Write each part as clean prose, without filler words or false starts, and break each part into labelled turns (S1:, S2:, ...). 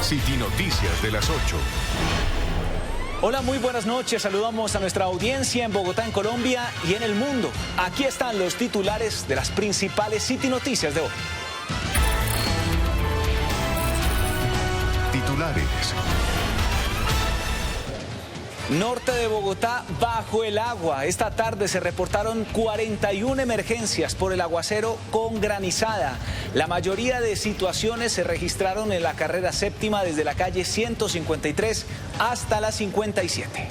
S1: City Noticias de las 8.
S2: Hola, muy buenas noches. Saludamos a nuestra audiencia en Bogotá, en Colombia y en el mundo. Aquí están los titulares de las principales City Noticias de hoy.
S1: Titulares.
S2: Norte de Bogotá bajo el agua. Esta tarde se reportaron 41 emergencias por el aguacero con granizada. La mayoría de situaciones se registraron en la carrera séptima desde la calle 153 hasta la 57.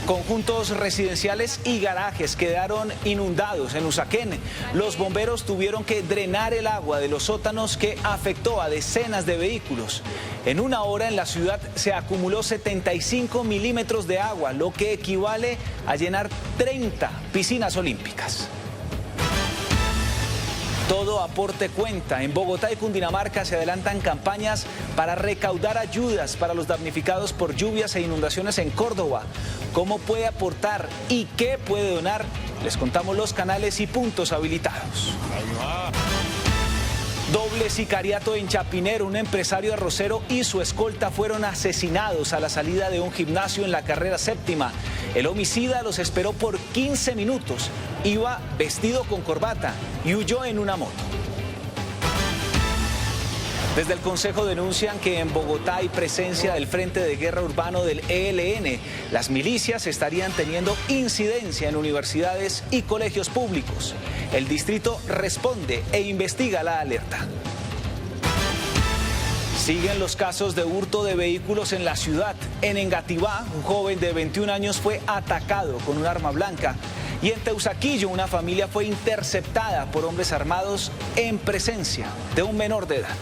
S2: Conjuntos residenciales y garajes quedaron inundados en Usaquén. Los bomberos tuvieron que drenar el agua de los sótanos que afectó a decenas de vehículos. En una hora en la ciudad se acumuló 75 milímetros de agua, lo que equivale a llenar 30 piscinas olímpicas. Todo aporte cuenta. En Bogotá y Cundinamarca se adelantan campañas para recaudar ayudas para los damnificados por lluvias e inundaciones en Córdoba. ¿Cómo puede aportar y qué puede donar? Les contamos los canales y puntos habilitados. Doble sicariato en Chapinero. Un empresario arrocero y su escolta fueron asesinados a la salida de un gimnasio en la carrera séptima. El homicida los esperó por 15 minutos. Iba vestido con corbata y huyó en una moto. Desde el Consejo denuncian que en Bogotá hay presencia del Frente de Guerra Urbano del ELN. Las milicias estarían teniendo incidencia en universidades y colegios públicos. El distrito responde e investiga la alerta. Siguen los casos de hurto de vehículos en la ciudad. En Engativá, un joven de 21 años fue atacado con un arma blanca. Y en Teusaquillo, una familia fue interceptada por hombres armados en presencia de un menor de edad.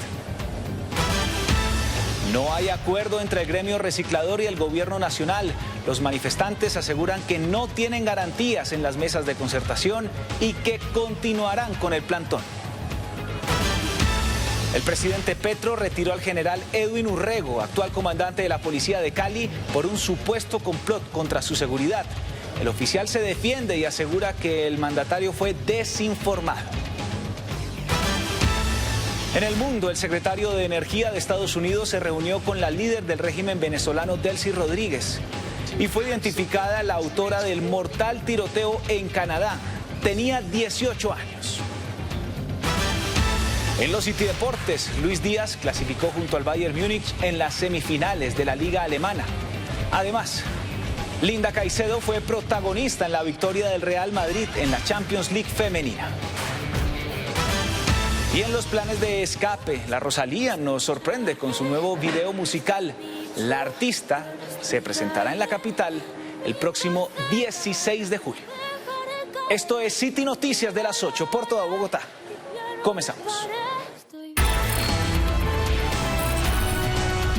S2: No hay acuerdo entre el gremio reciclador y el gobierno nacional. Los manifestantes aseguran que no tienen garantías en las mesas de concertación y que continuarán con el plantón. El presidente Petro retiró al general Edwin Urrego, actual comandante de la policía de Cali, por un supuesto complot contra su seguridad. El oficial se defiende y asegura que el mandatario fue desinformado. En el mundo, el secretario de Energía de Estados Unidos se reunió con la líder del régimen venezolano, Delcy Rodríguez, y fue identificada la autora del mortal tiroteo en Canadá. Tenía 18 años. En los City Deportes, Luis Díaz clasificó junto al Bayern Múnich en las semifinales de la Liga Alemana. Además, Linda Caicedo fue protagonista en la victoria del Real Madrid en la Champions League femenina. Y en los planes de escape, la Rosalía nos sorprende con su nuevo video musical. La artista se presentará en la capital el próximo 16 de julio. Esto es City Noticias de las 8 por toda Bogotá. Comenzamos.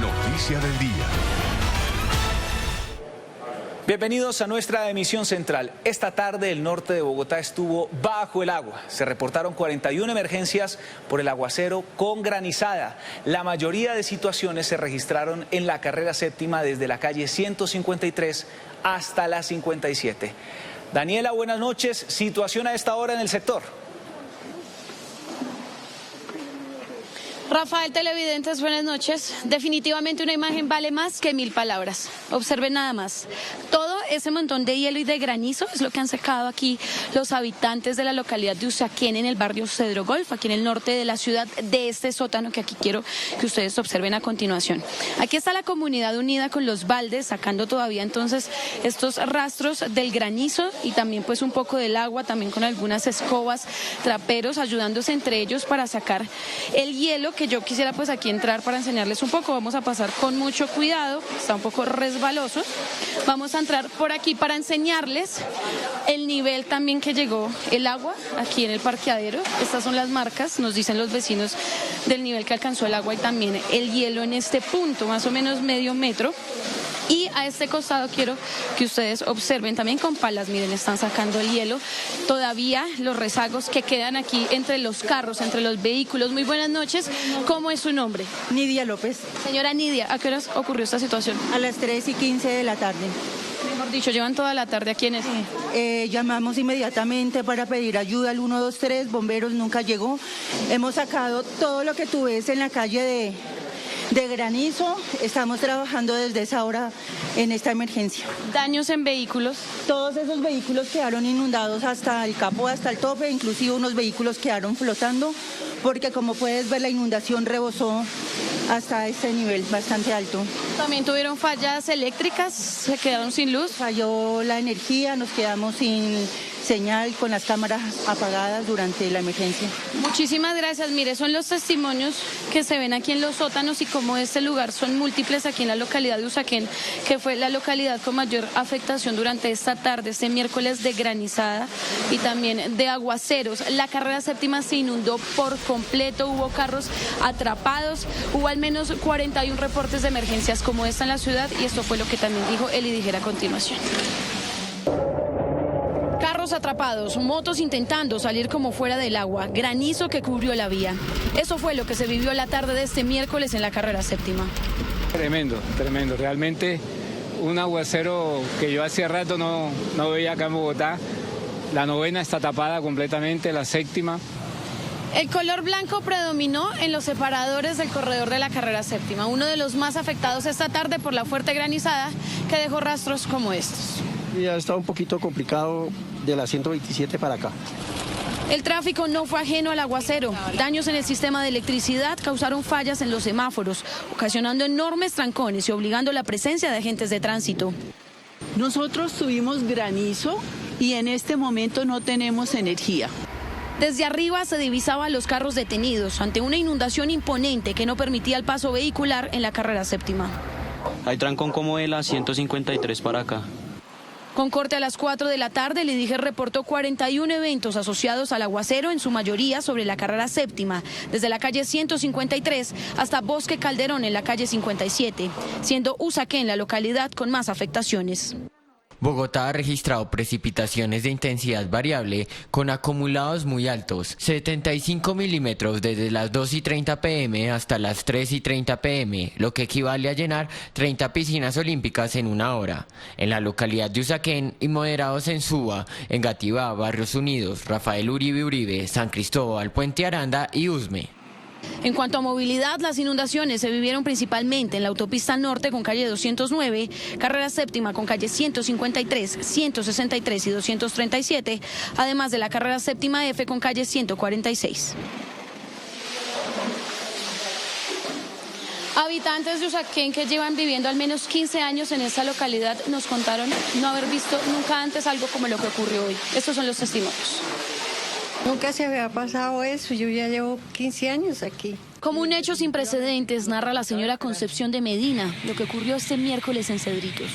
S1: Noticia del día.
S2: Bienvenidos a nuestra emisión central. Esta tarde el norte de Bogotá estuvo bajo el agua. Se reportaron 41 emergencias por el aguacero con granizada. La mayoría de situaciones se registraron en la carrera séptima desde la calle 153 hasta la 57. Daniela, buenas noches. Situación a esta hora en el sector.
S3: Rafael, televidentes, buenas noches. Definitivamente una imagen vale más que 1000 palabras. Observen nada más. Todo ese montón de hielo y de granizo es lo que han sacado aquí los habitantes de la localidad de Usaquén, en el barrio Cedro Golf, aquí en el norte de la ciudad, de este sótano que aquí quiero que ustedes observen a continuación. Aquí está la comunidad unida con los baldes, sacando todavía entonces estos rastros del granizo y también pues un poco del agua, también con algunas escobas, traperos, ayudándose entre ellos para sacar el hielo, que yo quisiera pues aquí entrar para enseñarles un poco. Vamos a pasar con mucho cuidado, está un poco resbaloso. Vamos a entrar por aquí para enseñarles el nivel también que llegó el agua aquí en el parqueadero. Estas son las marcas, nos dicen los vecinos, del nivel que alcanzó el agua y también el hielo en este punto, más o menos medio metro. Y a este costado quiero que ustedes observen también con palas, miren, están sacando el hielo. Todavía los rezagos que quedan aquí entre los carros, entre los vehículos. Muy buenas noches, ¿cómo es su nombre?
S4: Nidia López.
S3: Señora Nidia, ¿a qué horas ocurrió esta situación?
S4: A las 3:15 de la tarde.
S3: Mejor dicho, llevan toda la tarde aquí en esto.
S4: Llamamos inmediatamente para pedir ayuda al 123, bomberos nunca llegó. Hemos sacado todo lo que tú ves en la calle de granizo. Estamos trabajando desde esa hora en esta emergencia.
S3: ¿Daños en vehículos?
S4: Todos esos vehículos quedaron inundados hasta el capó, hasta el tope, inclusive unos vehículos quedaron flotando, porque como puedes ver la inundación rebosó hasta este nivel bastante alto.
S3: ¿También tuvieron fallas eléctricas? ¿Se quedaron sin luz?
S4: Falló la energía, nos quedamos sin señal, con las cámaras apagadas durante la emergencia.
S3: Muchísimas gracias. Mire, son los testimonios que se ven aquí en los sótanos y como este lugar son múltiples aquí en la localidad de Usaquén, que fue la localidad con mayor afectación durante esta tarde, este miércoles de granizada y también de aguaceros. La carrera séptima se inundó por completo, hubo carros atrapados, hubo al menos 41 reportes de emergencias como esta en la ciudad y esto fue lo que también dijo Eli Dijera a continuación. Carros atrapados, motos intentando salir como fuera del agua, granizo que cubrió la vía. Eso fue lo que se vivió la tarde de este miércoles en la carrera séptima.
S5: Tremendo, tremendo. Realmente un aguacero que yo hacía rato no veía acá en Bogotá. La novena está tapada completamente, la séptima.
S3: El color blanco predominó en los separadores del corredor de la carrera séptima, uno de los más afectados esta tarde por la fuerte granizada que dejó rastros como estos.
S6: Ya está un poquito complicado de la 127 para acá.
S3: El tráfico no fue ajeno al aguacero. Daños en el sistema de electricidad causaron fallas en los semáforos, ocasionando enormes trancones y obligando la presencia de agentes de tránsito.
S7: Nosotros tuvimos granizo y en este momento no tenemos energía.
S3: Desde arriba se divisaban los carros detenidos ante una inundación imponente que no permitía el paso vehicular en la carrera séptima.
S8: Hay trancón como de la 153 para acá.
S3: Con corte a las 4 de la tarde, el IDIGER reportó 41 eventos asociados al aguacero, en su mayoría sobre la carrera séptima, desde la calle 153 hasta Bosque Calderón en la calle 57, siendo Usaquén la localidad con más afectaciones.
S9: Bogotá ha registrado precipitaciones de intensidad variable con acumulados muy altos, 75 milímetros desde las 2:30 p.m. hasta las 3:30 p.m., lo que equivale a llenar 30 piscinas olímpicas en una hora. En la localidad de Usaquén y moderados en Suba, Engativá, Barrios Unidos, Rafael Uribe Uribe, San Cristóbal, Puente Aranda y Usme.
S3: En cuanto a movilidad, las inundaciones se vivieron principalmente en la autopista norte con calle 209, carrera séptima con calle 153, 163 y 237, además de la carrera séptima F con calle 146. Habitantes de Usaquén que llevan viviendo al menos 15 años en esta localidad nos contaron no haber visto nunca antes algo como lo que ocurrió hoy. Estos son los testimonios.
S10: Nunca se había pasado eso, yo ya llevo 15 años aquí.
S3: Como un hecho sin precedentes, narra la señora Concepción de Medina lo que ocurrió este miércoles en Cedritos.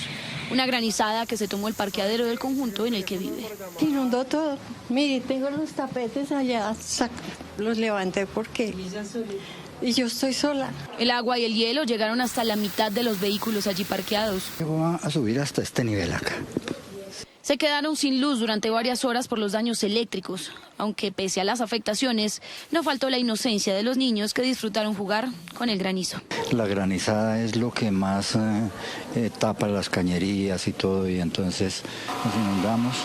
S3: Una granizada que se tomó el parqueadero del conjunto en el que vive.
S10: Inundó todo. Mire, tengo los tapetes allá, los levanté porque... Y yo estoy sola.
S3: El agua y el hielo llegaron hasta la mitad de los vehículos allí parqueados.
S6: Llegó a subir hasta este nivel acá.
S3: Se quedaron sin luz durante varias horas por los daños eléctricos, aunque pese a las afectaciones, no faltó la inocencia de los niños que disfrutaron jugar con el granizo.
S6: La granizada es lo que más tapa las cañerías y todo, y entonces nos inundamos.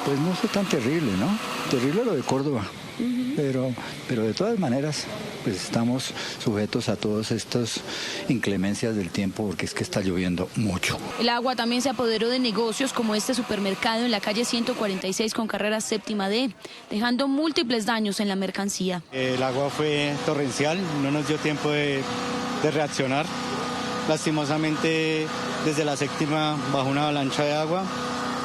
S6: Pues no fue tan terrible, ¿no? Terrible lo de Córdoba. Pero de todas maneras, pues estamos sujetos a todas estas inclemencias del tiempo porque es que está lloviendo mucho.
S3: El agua también se apoderó de negocios como este supermercado en la calle 146 con carrera séptima D, dejando múltiples daños en la mercancía.
S11: El agua fue torrencial, no nos dio tiempo de reaccionar. Lastimosamente, desde la séptima bajó una avalancha de agua,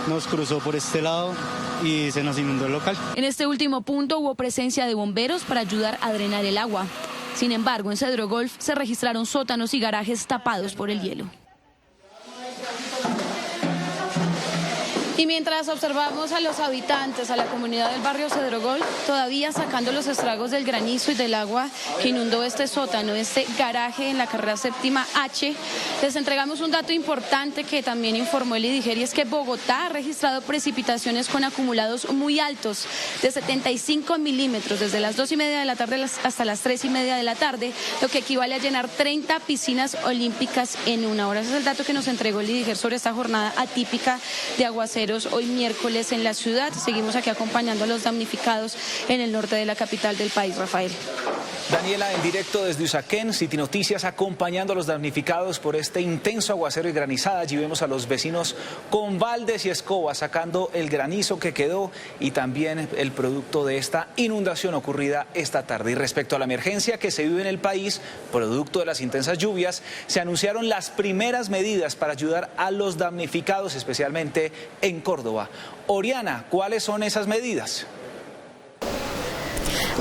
S11: nos cruzó por este lado y se nos inundó el local.
S3: En este último punto hubo presencia de bomberos para ayudar a drenar el agua. Sin embargo, en Cedro Golf se registraron sótanos y garajes tapados por el hielo. Y mientras observamos a los habitantes, a la comunidad del barrio Cedro Golf, todavía sacando los estragos del granizo y del agua que inundó este sótano, este garaje en la carrera séptima H, les entregamos un dato importante que también informó el IDIGER, y es que Bogotá ha registrado precipitaciones con acumulados muy altos, de 75 milímetros, desde las 2:30 de la tarde hasta las 3:30 de la tarde, lo que equivale a llenar 30 piscinas olímpicas en una hora. Ese es el dato que nos entregó el IDIGER sobre esta jornada atípica de aguacero aguaceros hoy miércoles en la ciudad. Seguimos aquí acompañando a los damnificados en el norte de la capital del país, Rafael.
S2: Daniela, en directo desde Usaquén, City Noticias, acompañando a los damnificados por este intenso aguacero y granizada. Allí vemos a los vecinos con baldes y escobas sacando el granizo que quedó y también el producto de esta inundación ocurrida esta tarde. Y respecto a la emergencia que se vive en el país, producto de las intensas lluvias, se anunciaron las primeras medidas para ayudar a los damnificados, especialmente en Córdoba. Oriana, ¿cuáles son esas medidas?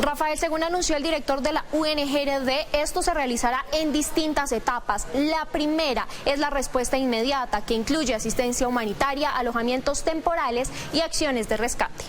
S12: Rafael, según anunció el director de la UNGRD, esto se realizará en distintas etapas. La primera es la respuesta inmediata, que incluye asistencia humanitaria, alojamientos temporales y acciones de rescate.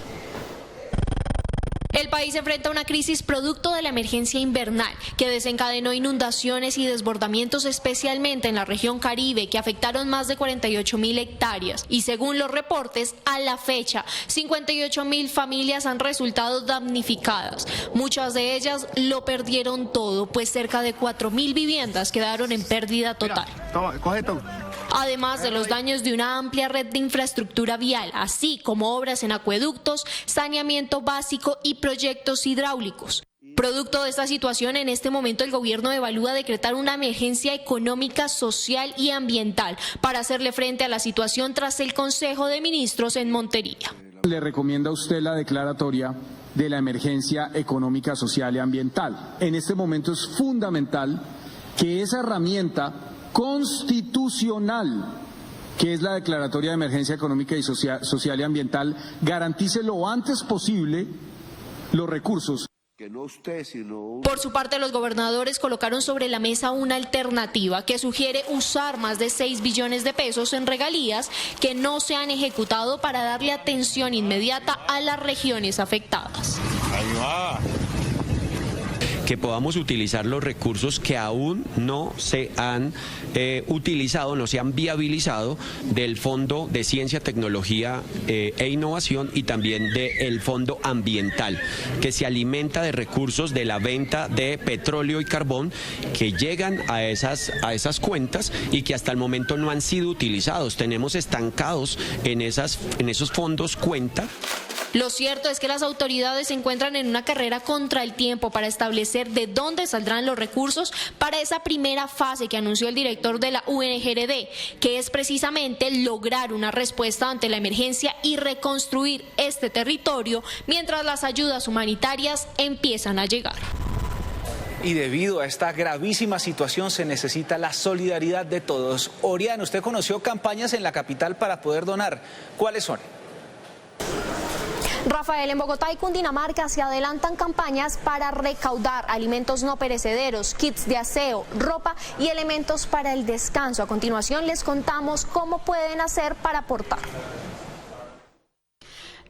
S12: El país enfrenta una crisis producto de la emergencia invernal que desencadenó inundaciones y desbordamientos especialmente en la región Caribe que afectaron más de 48.000 hectáreas y según los reportes, a la fecha 58.000 familias han resultado damnificadas. Muchas de ellas lo perdieron todo, pues cerca de 4.000 viviendas quedaron en pérdida total. Además de los daños de una amplia red de infraestructura vial, así como obras en acueductos, saneamiento básico y proyectos hidráulicos. Producto de esta situación, en este momento el gobierno evalúa decretar una emergencia económica, social y ambiental para hacerle frente a la situación tras el Consejo de Ministros en Montería.
S13: Le recomienda a usted la declaratoria de la emergencia económica, social y ambiental. En este momento es fundamental que esa herramienta constitucional, que es la declaratoria de emergencia económica y social y ambiental, garantice lo antes posible los recursos.
S12: Por su parte, los gobernadores colocaron sobre la mesa una alternativa que sugiere usar más de 6 billones de pesos en regalías que no se han ejecutado para darle atención inmediata a las regiones afectadas.
S14: Ahí va. Que podamos utilizar los recursos que aún no se han utilizado, no se han viabilizado del Fondo de Ciencia, Tecnología e Innovación y también del Fondo Ambiental, que se alimenta de recursos de la venta de petróleo y carbón que llegan a esas cuentas y que hasta el momento no han sido utilizados. Tenemos estancados en esos fondos cuenta.
S12: Lo cierto es que las autoridades se encuentran en una carrera contra el tiempo para establecer de dónde saldrán los recursos para esa primera fase que anunció el director de la UNGRD, que es precisamente lograr una respuesta ante la emergencia y reconstruir este territorio mientras las ayudas humanitarias empiezan a llegar.
S2: Y debido a esta gravísima situación se necesita la solidaridad de todos. Oriana, usted conoció campañas en la capital para poder donar. ¿Cuáles son?
S12: Rafael, en Bogotá y Cundinamarca se adelantan campañas para recaudar alimentos no perecederos, kits de aseo, ropa y elementos para el descanso. A continuación les contamos cómo pueden hacer para aportar.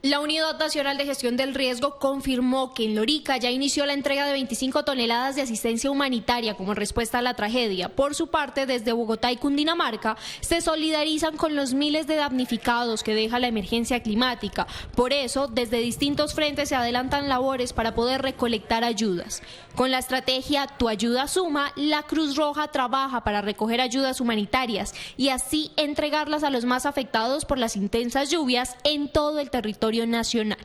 S12: La Unidad Nacional de Gestión del Riesgo confirmó que en Lorica ya inició la entrega de 25 toneladas de asistencia humanitaria como respuesta a la tragedia. Por su parte, desde Bogotá y Cundinamarca se solidarizan con los miles de damnificados que deja la emergencia climática. Por eso, desde distintos frentes se adelantan labores para poder recolectar ayudas. Con la estrategia Tu Ayuda Suma, la Cruz Roja trabaja para recoger ayudas humanitarias y así entregarlas a los más afectados por las intensas lluvias en todo el territorio nacional.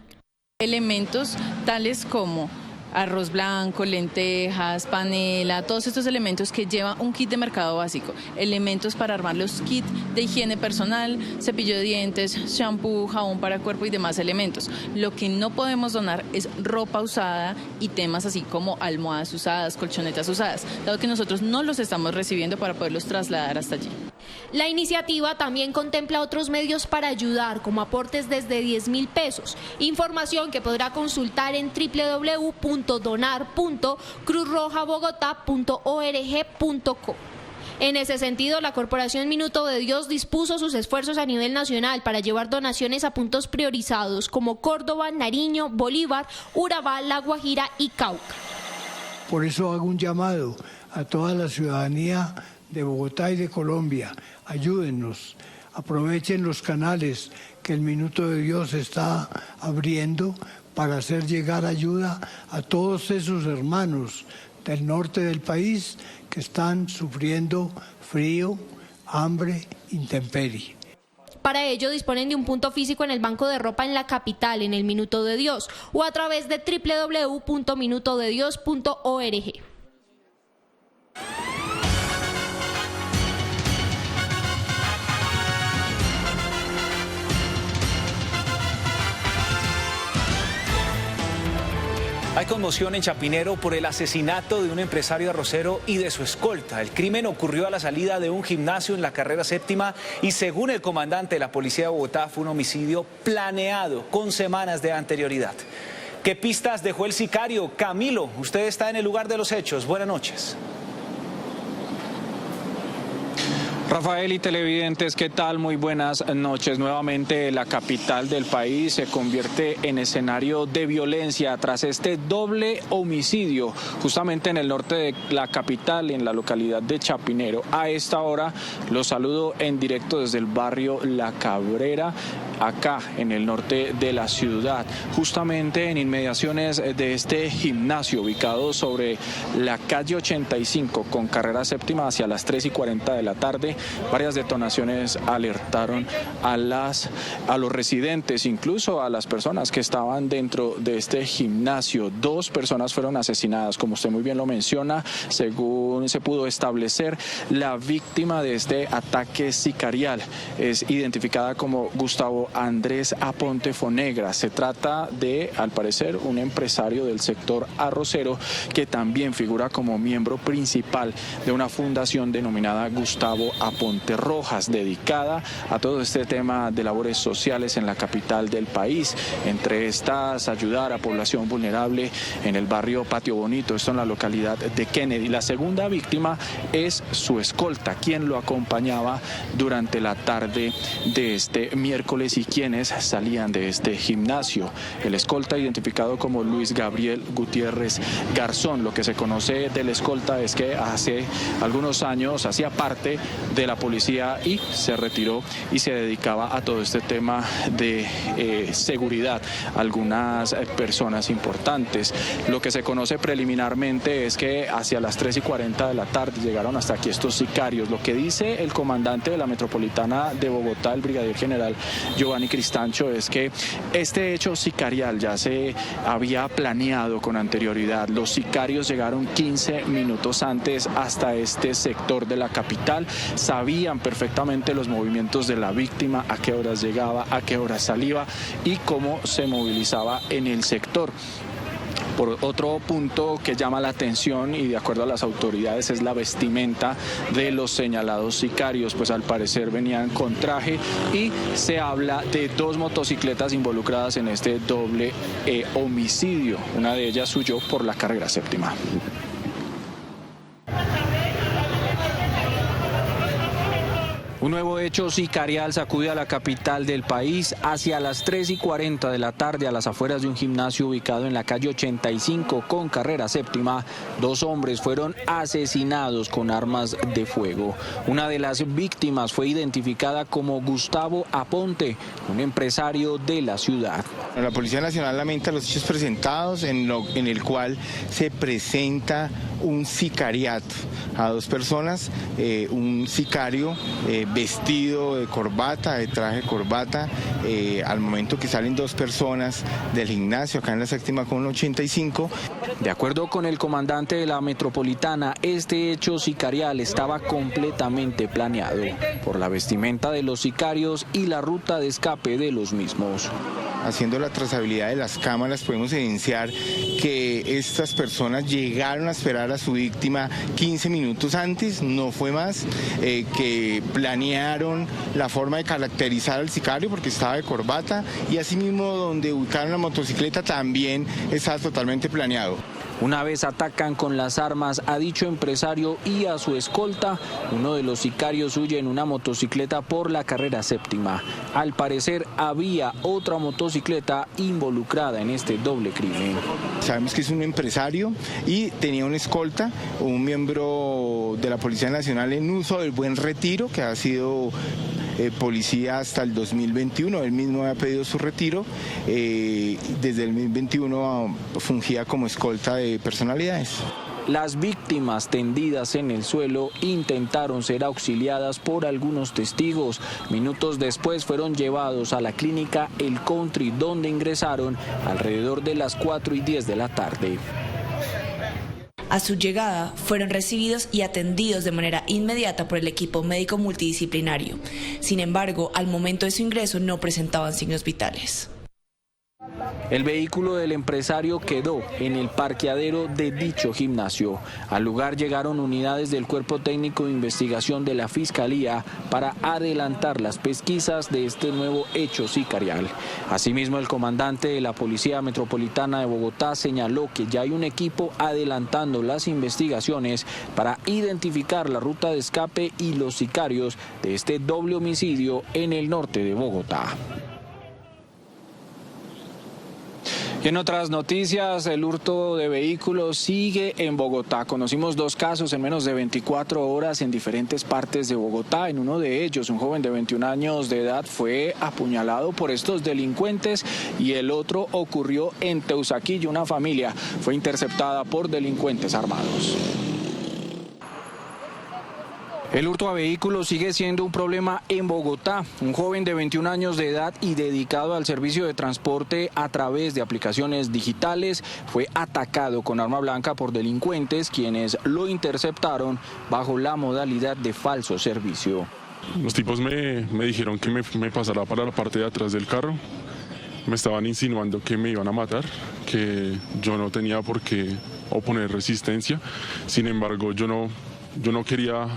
S15: Elementos tales como arroz blanco, lentejas, panela, todos estos elementos que lleva un kit de mercado básico, elementos para armar los kits de higiene personal, cepillo de dientes, shampoo, jabón para cuerpo y demás elementos. Lo que no podemos donar es ropa usada y temas así como almohadas usadas, colchonetas usadas, dado que nosotros no los estamos recibiendo para poderlos trasladar hasta allí.
S12: La iniciativa también contempla otros medios para ayudar, como aportes desde 10.000 pesos, información que podrá consultar en www.donar.cruzrojabogotá.org.co. En ese sentido, la Corporación Minuto de Dios dispuso sus esfuerzos a nivel nacional para llevar donaciones a puntos priorizados como Córdoba, Nariño, Bolívar, Urabá, La Guajira y Cauca.
S16: Por eso hago un llamado a toda la ciudadanía de Bogotá y de Colombia. Ayúdennos, aprovechen los canales que el Minuto de Dios está abriendo para hacer llegar ayuda a todos esos hermanos del norte del país que están sufriendo frío, hambre, intemperie.
S12: Para ello disponen de un punto físico en el Banco de Ropa en la capital, en el Minuto de Dios, o a través de www.minutodedios.org.
S2: Hay conmoción en Chapinero por el asesinato de un empresario arrocero y de su escolta. El crimen ocurrió a la salida de un gimnasio en la carrera séptima y según el comandante de la Policía de Bogotá fue un homicidio planeado con semanas de anterioridad. ¿Qué pistas dejó el sicario? Camilo, usted está en el lugar de los hechos. Buenas noches.
S17: Rafael y televidentes, ¿qué tal? Muy buenas noches. Nuevamente la capital del país se convierte en escenario de violencia tras este doble homicidio justamente en el norte de la capital, en la localidad de Chapinero. A esta hora los saludo en directo desde el barrio La Cabrera, acá en el norte de la ciudad, justamente en inmediaciones de este gimnasio ubicado sobre la calle 85 con carrera séptima hacia las 3:40 de la tarde. Varias detonaciones alertaron a los residentes, incluso a las personas que estaban dentro de este gimnasio. 2 personas fueron asesinadas, como usted muy bien lo menciona. Según se pudo establecer, la víctima de este ataque sicarial es identificada como Gustavo Andrés Aponte Fonegra. Se trata de, al parecer, un empresario del sector arrocero que también figura como miembro principal de una fundación denominada Gustavo Aponte Rojas, dedicada a todo este tema de labores sociales en la capital del país. Entre estas, ayudar a población vulnerable en el barrio Patio Bonito, esto en la localidad de Kennedy. La segunda víctima es su escolta, quien lo acompañaba durante la tarde de este miércoles y quienes salían de este gimnasio. El escolta, identificado como Luis Gabriel Gutiérrez Garzón. Lo que se conoce del escolta es que hace algunos años hacía parte de la policía y se retiró y se dedicaba a todo este tema de seguridad. Algunas personas importantes. Lo que se conoce preliminarmente es que hacia las 3:40 de la tarde llegaron hasta aquí estos sicarios. Lo que dice el comandante de la Metropolitana de Bogotá, el brigadier general Giovanni Cristancho, es que este hecho sicarial ya se había planeado con anterioridad. Los sicarios llegaron 15 minutos antes hasta este sector de la capital. Sabían perfectamente los movimientos de la víctima, a qué horas llegaba, a qué horas salía y cómo se movilizaba en el sector. Por otro punto que llama la atención y de acuerdo a las autoridades es la vestimenta de los señalados sicarios, pues al parecer venían con traje y se habla de 2 motocicletas involucradas en este doble homicidio. Una de ellas huyó por la carrera séptima. Un nuevo hecho sicarial sacude a la capital del país. Hacia las 3:40 de la tarde, a las afueras de un gimnasio ubicado en la calle 85 con carrera séptima, 2 hombres fueron asesinados con armas de fuego. Una de las víctimas fue identificada como Gustavo Aponte, un empresario de la ciudad.
S18: La Policía Nacional lamenta los hechos presentados en el cual se presenta un sicariato a 2 personas, un sicario vestido de corbata, de traje de corbata, al momento que salen 2 personas del gimnasio acá en la séptima con 85.
S17: De acuerdo con el comandante de la Metropolitana, este hecho sicarial estaba completamente planeado por la vestimenta de los sicarios y la ruta de escape de los mismos.
S18: Haciendo la trazabilidad de las cámaras podemos evidenciar que estas personas llegaron a esperar a su víctima 15 minutos antes, no fue más, que planearon la forma de caracterizar al sicario porque estaba de corbata y asimismo donde ubicaron la motocicleta también estaba totalmente planeado.
S17: Una vez atacan con las armas a dicho empresario y a su escolta, uno de los sicarios huye en una motocicleta por la carrera séptima. Al parecer había otra motocicleta involucrada en este doble crimen.
S18: Sabemos que es un empresario y tenía una escolta, un miembro de la Policía Nacional en uso del Buen Retiro, que ha sido policía hasta el 2021, él mismo había pedido su retiro, desde el 2021 fungía como escolta de personalidades.
S17: Las víctimas tendidas en el suelo intentaron ser auxiliadas por algunos testigos. Minutos después fueron llevados a la clínica El Country, donde ingresaron alrededor de las 4:10 de la tarde.
S19: A su llegada, fueron recibidos y atendidos de manera inmediata por el equipo médico multidisciplinario. Sin embargo, al momento de su ingreso no presentaban signos vitales.
S17: El vehículo del empresario quedó en el parqueadero de dicho gimnasio. Al lugar llegaron unidades del Cuerpo Técnico de Investigación de la Fiscalía para adelantar las pesquisas de este nuevo hecho sicarial. Asimismo, el comandante de la Policía Metropolitana de Bogotá señaló que ya hay un equipo adelantando las investigaciones para identificar la ruta de escape y los sicarios de este doble homicidio en el norte de Bogotá. En otras noticias, el hurto de vehículos sigue en Bogotá. Conocimos 2 casos en menos de 24 horas en diferentes partes de Bogotá. En uno de ellos, un joven de 21 años de edad fue apuñalado por estos delincuentes y el otro ocurrió en Teusaquillo. Una familia fue interceptada por delincuentes armados. El hurto a vehículos sigue siendo un problema en Bogotá. Un joven de 21 años de edad y dedicado al servicio de transporte a través de aplicaciones digitales fue atacado con arma blanca por delincuentes, quienes lo interceptaron bajo la modalidad de falso servicio.
S20: Los tipos me dijeron que me pasara para la parte de atrás del carro. Me estaban insinuando que me iban a matar, que yo no tenía por qué oponer resistencia. Sin embargo, yo no quería.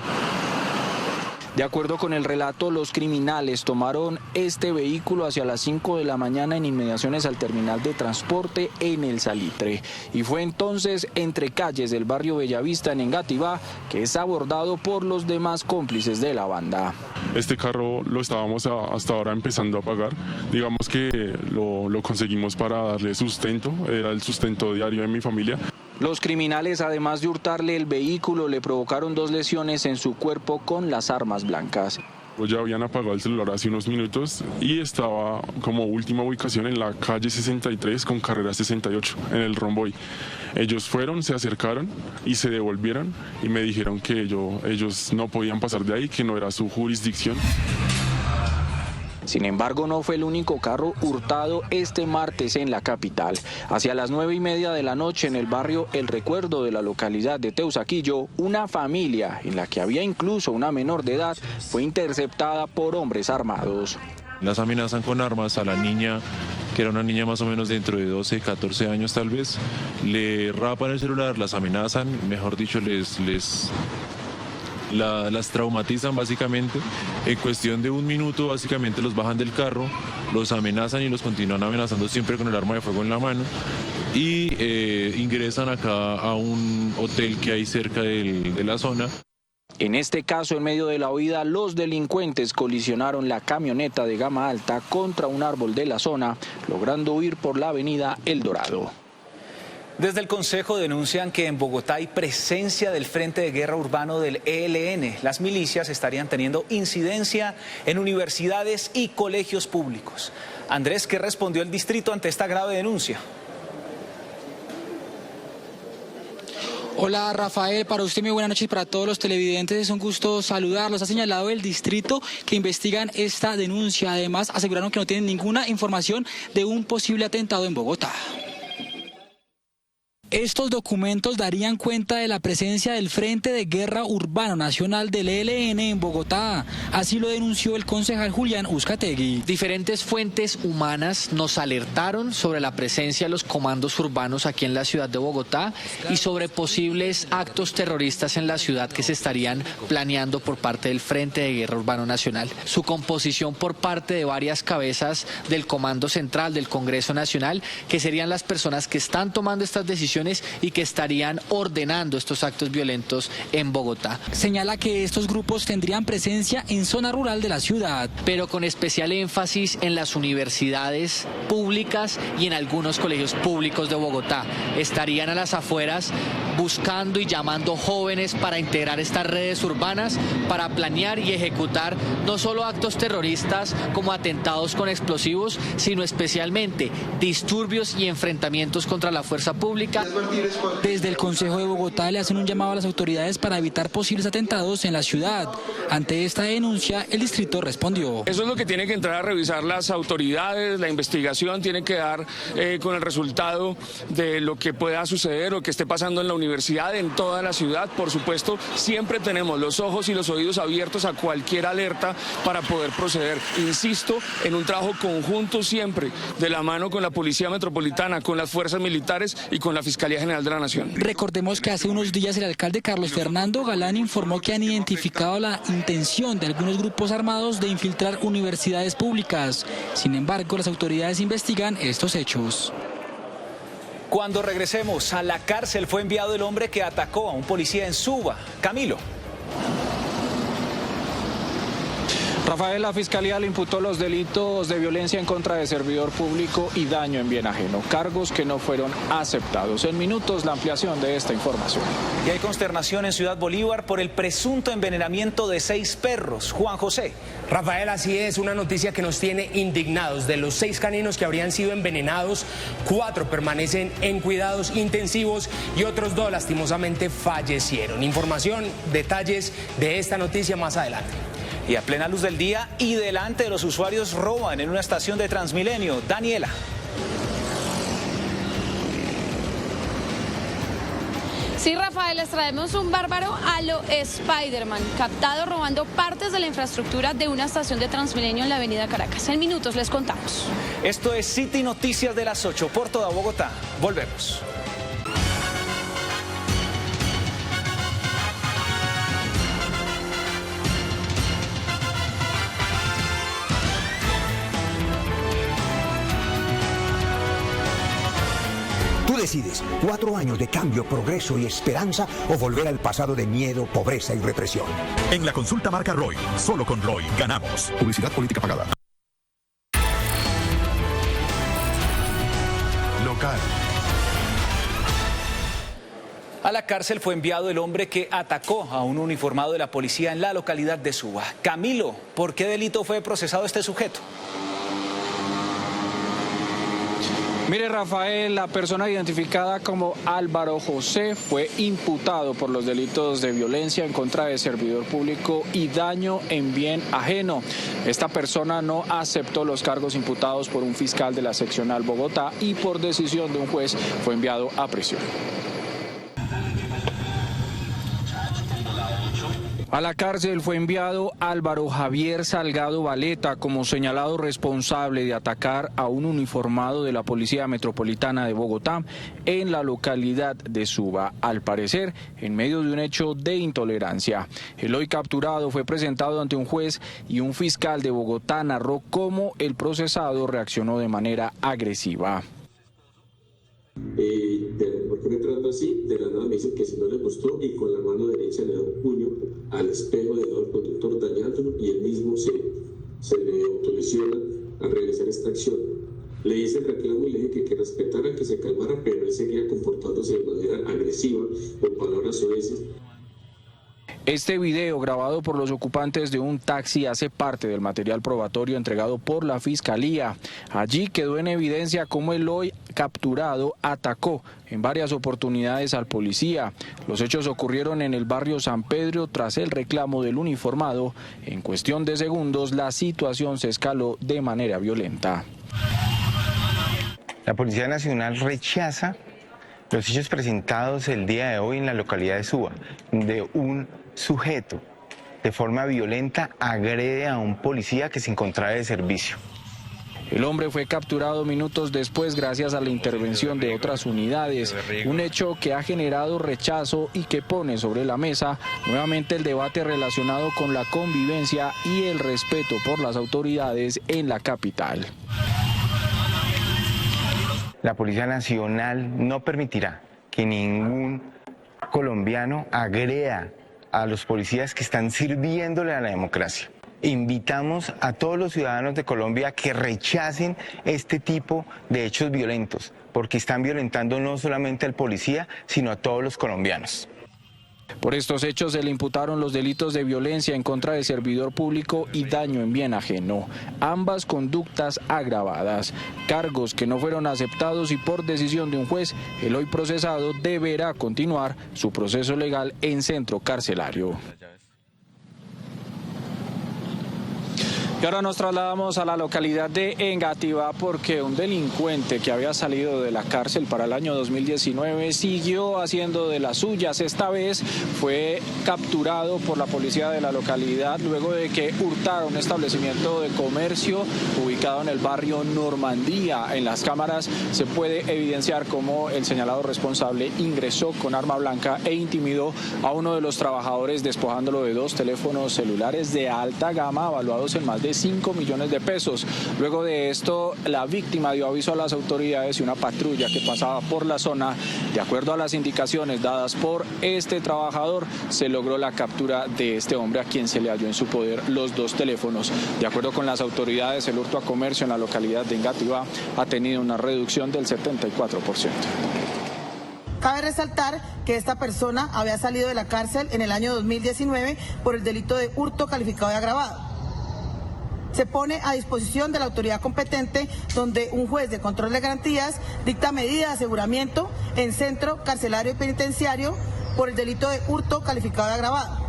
S17: De acuerdo con el relato, los criminales tomaron este vehículo hacia las 5 de la mañana en inmediaciones al terminal de transporte en El Salitre. Y fue entonces entre calles del barrio Bellavista en Engativá que es abordado por los demás cómplices de la banda.
S20: Este carro lo estábamos hasta ahora empezando a pagar. Digamos que lo conseguimos para darle sustento, era el sustento diario de mi familia.
S17: Los criminales, además de hurtarle el vehículo, le provocaron 2 lesiones en su cuerpo con las armas blancas.
S20: Ya habían apagado el celular hace unos minutos y estaba como última ubicación en la calle 63 con carrera 68, en el Romboy. Ellos fueron, se acercaron y se devolvieron y me dijeron que ellos no podían pasar de ahí, que no era su jurisdicción.
S17: Sin embargo, no fue el único carro hurtado este martes en la capital. Hacia las 9:30 de la noche en el barrio El Recuerdo de la localidad de Teusaquillo, una familia en la que había incluso una menor de edad fue interceptada por hombres armados.
S21: Las amenazan con armas a la niña, que era una niña más o menos dentro de 12, 14 años tal vez. Le rapan el celular, las amenazan, mejor dicho, las traumatizan básicamente. En cuestión de 1 minuto básicamente los bajan del carro, los amenazan y los continúan amenazando siempre con el arma de fuego en la mano y ingresan acá a un hotel que hay cerca de la zona.
S17: En este caso, en medio de la huida, los delincuentes colisionaron la camioneta de gama alta contra un árbol de la zona, logrando huir por la avenida El Dorado.
S2: Desde el Consejo denuncian que en Bogotá hay presencia del Frente de Guerra Urbano del ELN. Las milicias estarían teniendo incidencia en universidades y colegios públicos. Andrés, ¿qué respondió el distrito ante esta grave denuncia?
S22: Hola Rafael, para usted muy buenas noches y para todos los televidentes es un gusto saludarlos. Ha señalado el distrito que investigan esta denuncia. Además aseguraron que no tienen ninguna información de un posible atentado en Bogotá. Estos documentos darían cuenta de la presencia del Frente de Guerra Urbano Nacional del ELN en Bogotá. Así lo denunció el concejal Julián Uzcategui.
S23: Diferentes fuentes humanas nos alertaron sobre la presencia de los comandos urbanos aquí en la ciudad de Bogotá y sobre posibles actos terroristas en la ciudad que se estarían planeando por parte del Frente de Guerra Urbano Nacional. Su composición por parte de varias cabezas del Comando Central del Congreso Nacional, que serían las personas que están tomando estas decisiones y que estarían ordenando estos actos violentos en Bogotá.
S22: Señala que estos grupos tendrían presencia en zona rural de la ciudad,
S23: pero con especial énfasis en las universidades públicas y en algunos colegios públicos de Bogotá. Estarían a las afueras buscando y llamando jóvenes para integrar estas redes urbanas, para planear y ejecutar no solo actos terroristas como atentados con explosivos, sino especialmente disturbios y enfrentamientos contra la fuerza pública.
S22: Desde el Consejo de Bogotá le hacen un llamado a las autoridades para evitar posibles atentados en la ciudad. Ante esta denuncia, el distrito respondió.
S1: Eso es lo que tiene que entrar a revisar las autoridades, la investigación tiene que dar con el resultado de lo que pueda suceder o que esté pasando en la universidad, en toda la ciudad. Por supuesto, siempre tenemos los ojos y los oídos abiertos a cualquier alerta para poder proceder. Insisto, en un trabajo conjunto siempre, de la mano con la Policía Metropolitana, con las fuerzas militares y con la Fiscalía General de la Nación.
S22: Recordemos que hace unos días el alcalde Carlos Fernando Galán informó que han identificado la intención de algunos grupos armados de infiltrar universidades públicas. Sin embargo, las autoridades investigan estos hechos.
S2: Cuando regresemos, a la cárcel fue enviado el hombre que atacó a un policía en Suba. Camilo.
S17: Rafael, la Fiscalía le imputó los delitos de violencia en contra de servidor público y daño en bien ajeno, cargos que no fueron aceptados. En minutos, la ampliación de esta información.
S2: Y hay consternación en Ciudad Bolívar por el presunto envenenamiento de 6 perros. Juan José.
S4: Rafael, así es, una noticia que nos tiene indignados. De los 6 caninos que habrían sido envenenados, 4 permanecen en cuidados intensivos y otros 2 lastimosamente fallecieron. Información, detalles de esta noticia más adelante.
S2: Y a plena luz del día y delante de los usuarios roban en una estación de Transmilenio. Daniela.
S3: Sí, Rafael, les traemos un bárbaro a lo Spider-Man, captado robando partes de la infraestructura de una estación de Transmilenio en la avenida Caracas. En minutos les contamos.
S2: Esto es City Noticias de las 8 por toda Bogotá. Volvemos.
S5: Decides 4 años de cambio, progreso y esperanza o volver al pasado de miedo, pobreza y represión.
S24: En la consulta marca Roy. Solo con Roy ganamos. Publicidad política pagada.
S5: Local.
S2: A la cárcel fue enviado el hombre que atacó a un uniformado de la policía en la localidad de Suba. Camilo, ¿por qué delito fue procesado este sujeto?
S17: Mire, Rafael, la persona identificada como Álvaro José fue imputado por los delitos de violencia en contra de servidor público y daño en bien ajeno. Esta persona no aceptó los cargos imputados por un fiscal de la seccional Bogotá y por decisión de un juez fue enviado a prisión. A la cárcel fue enviado Álvaro Javier Salgado Valeta como señalado responsable de atacar a un uniformado de la Policía Metropolitana de Bogotá en la localidad de Suba, al parecer en medio de un hecho de intolerancia. El hoy capturado fue presentado ante un juez y un fiscal de Bogotá narró cómo el procesado reaccionó de manera agresiva.
S25: ¿Por qué me trata así? De la nada me dice que si no le gustó y con la mano derecha le da un puño al espejo de del conductor dañándolo y él mismo se le autolesiona al realizar esta acción. Le hice el reclamo y le dije que respetara, que se calmara, pero él seguía comportándose de manera agresiva, con palabras soeces.
S17: Este video grabado por los ocupantes de un taxi hace parte del material probatorio entregado por la Fiscalía. Allí quedó en evidencia cómo el hoy capturado atacó en varias oportunidades al policía. Los hechos ocurrieron en el barrio San Pedro tras el reclamo del uniformado. En cuestión de segundos, la situación se escaló de manera violenta.
S18: La Policía Nacional rechaza los hechos presentados el día de hoy en la localidad de Suba, de un sujeto de forma violenta agrede a un policía que se encontraba de servicio.
S17: El hombre fue capturado minutos después gracias a la intervención de otras unidades, un hecho que ha generado rechazo y que pone sobre la mesa nuevamente el debate relacionado con la convivencia y el respeto por las autoridades en la capital.
S18: La Policía Nacional no permitirá que ningún colombiano agreda a los policías que están sirviéndole a la democracia. Invitamos a todos los ciudadanos de Colombia que rechacen este tipo de hechos violentos, porque están violentando no solamente al policía, sino a todos los colombianos.
S17: Por estos hechos se le imputaron los delitos de violencia en contra del servidor público y daño en bien ajeno, ambas conductas agravadas, cargos que no fueron aceptados y por decisión de un juez, el hoy procesado deberá continuar su proceso legal en centro carcelario. Y ahora nos trasladamos a la localidad de Engativá porque un delincuente que había salido de la cárcel para el año 2019 siguió haciendo de las suyas. Esta vez fue capturado por la policía de la localidad luego de que hurtara un establecimiento de comercio ubicado en el barrio Normandía. En las cámaras se puede evidenciar cómo el señalado responsable ingresó con arma blanca e intimidó a uno de los trabajadores despojándolo de 2 teléfonos celulares de alta gama valuados en más de 5 millones de pesos. Luego de esto, la víctima dio aviso a las autoridades y una patrulla que pasaba por la zona. De acuerdo a las indicaciones dadas por este trabajador, se logró la captura de este hombre a quien se le halló en su poder los 2 teléfonos. De acuerdo con las autoridades, el hurto a comercio en la localidad de Engativá ha tenido una reducción del 74%.
S6: Cabe resaltar que esta persona había salido de la cárcel en el año 2019 por el delito de hurto calificado y agravado. Se pone a disposición de la autoridad competente, donde un juez de control de garantías dicta medida de aseguramiento en centro carcelario y penitenciario por el delito de hurto calificado y agravado.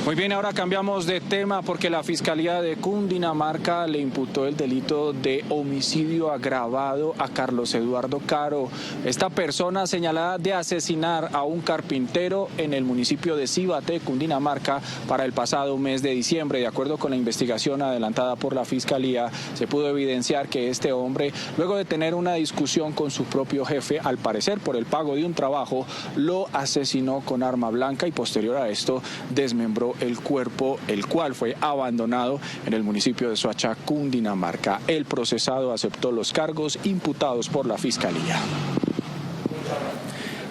S17: Muy bien, ahora cambiamos de tema porque la Fiscalía de Cundinamarca le imputó el delito de homicidio agravado a Carlos Eduardo Caro. Esta persona señalada de asesinar a un carpintero en el municipio de Cíbate, Cundinamarca, para el pasado mes de diciembre. De acuerdo con la investigación adelantada por la Fiscalía, se pudo evidenciar que este hombre, luego de tener una discusión con su propio jefe, al parecer por el pago de un trabajo, lo asesinó con arma blanca y posterior a esto desmembró el cuerpo, el cual fue abandonado en el municipio de Soacha, Cundinamarca. El procesado aceptó los cargos imputados por la Fiscalía.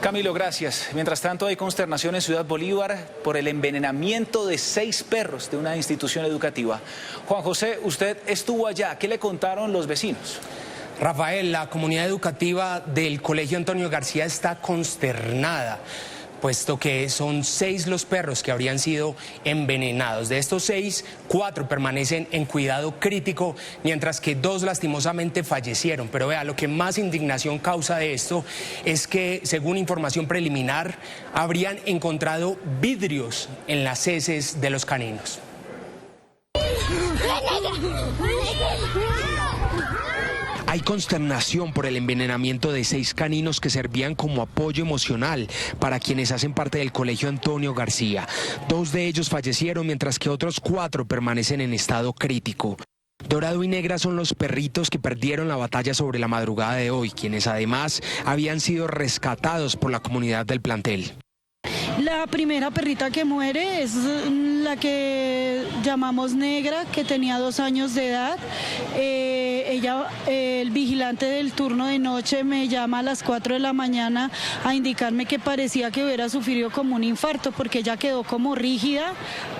S2: Camilo, gracias. Mientras tanto, hay consternación en Ciudad Bolívar por el envenenamiento de 6 perros de una institución educativa. Juan José, usted estuvo allá. ¿Qué le contaron los vecinos?
S4: Rafael, la comunidad educativa del Colegio Antonio García está consternada, puesto que son 6 los perros que habrían sido envenenados. De estos 6, 4 permanecen en cuidado crítico, mientras que 2 lastimosamente fallecieron. Pero vea, lo que más indignación causa de esto es que, según información preliminar, habrían encontrado vidrios en las heces de los caninos. Hay consternación por el envenenamiento de 6 caninos que servían como apoyo emocional para quienes hacen parte del Colegio Antonio García. 2 de ellos fallecieron, mientras que otros 4 permanecen en estado crítico. Dorado y Negra son los perritos que perdieron la batalla sobre la madrugada de hoy, quienes además habían sido rescatados por la comunidad del plantel.
S7: La primera perrita que muere es la que llamamos Negra, que tenía 2 años de edad. El vigilante del turno de noche me llama a las 4 de la mañana a indicarme que parecía que hubiera sufrido como un infarto, porque ella quedó como rígida,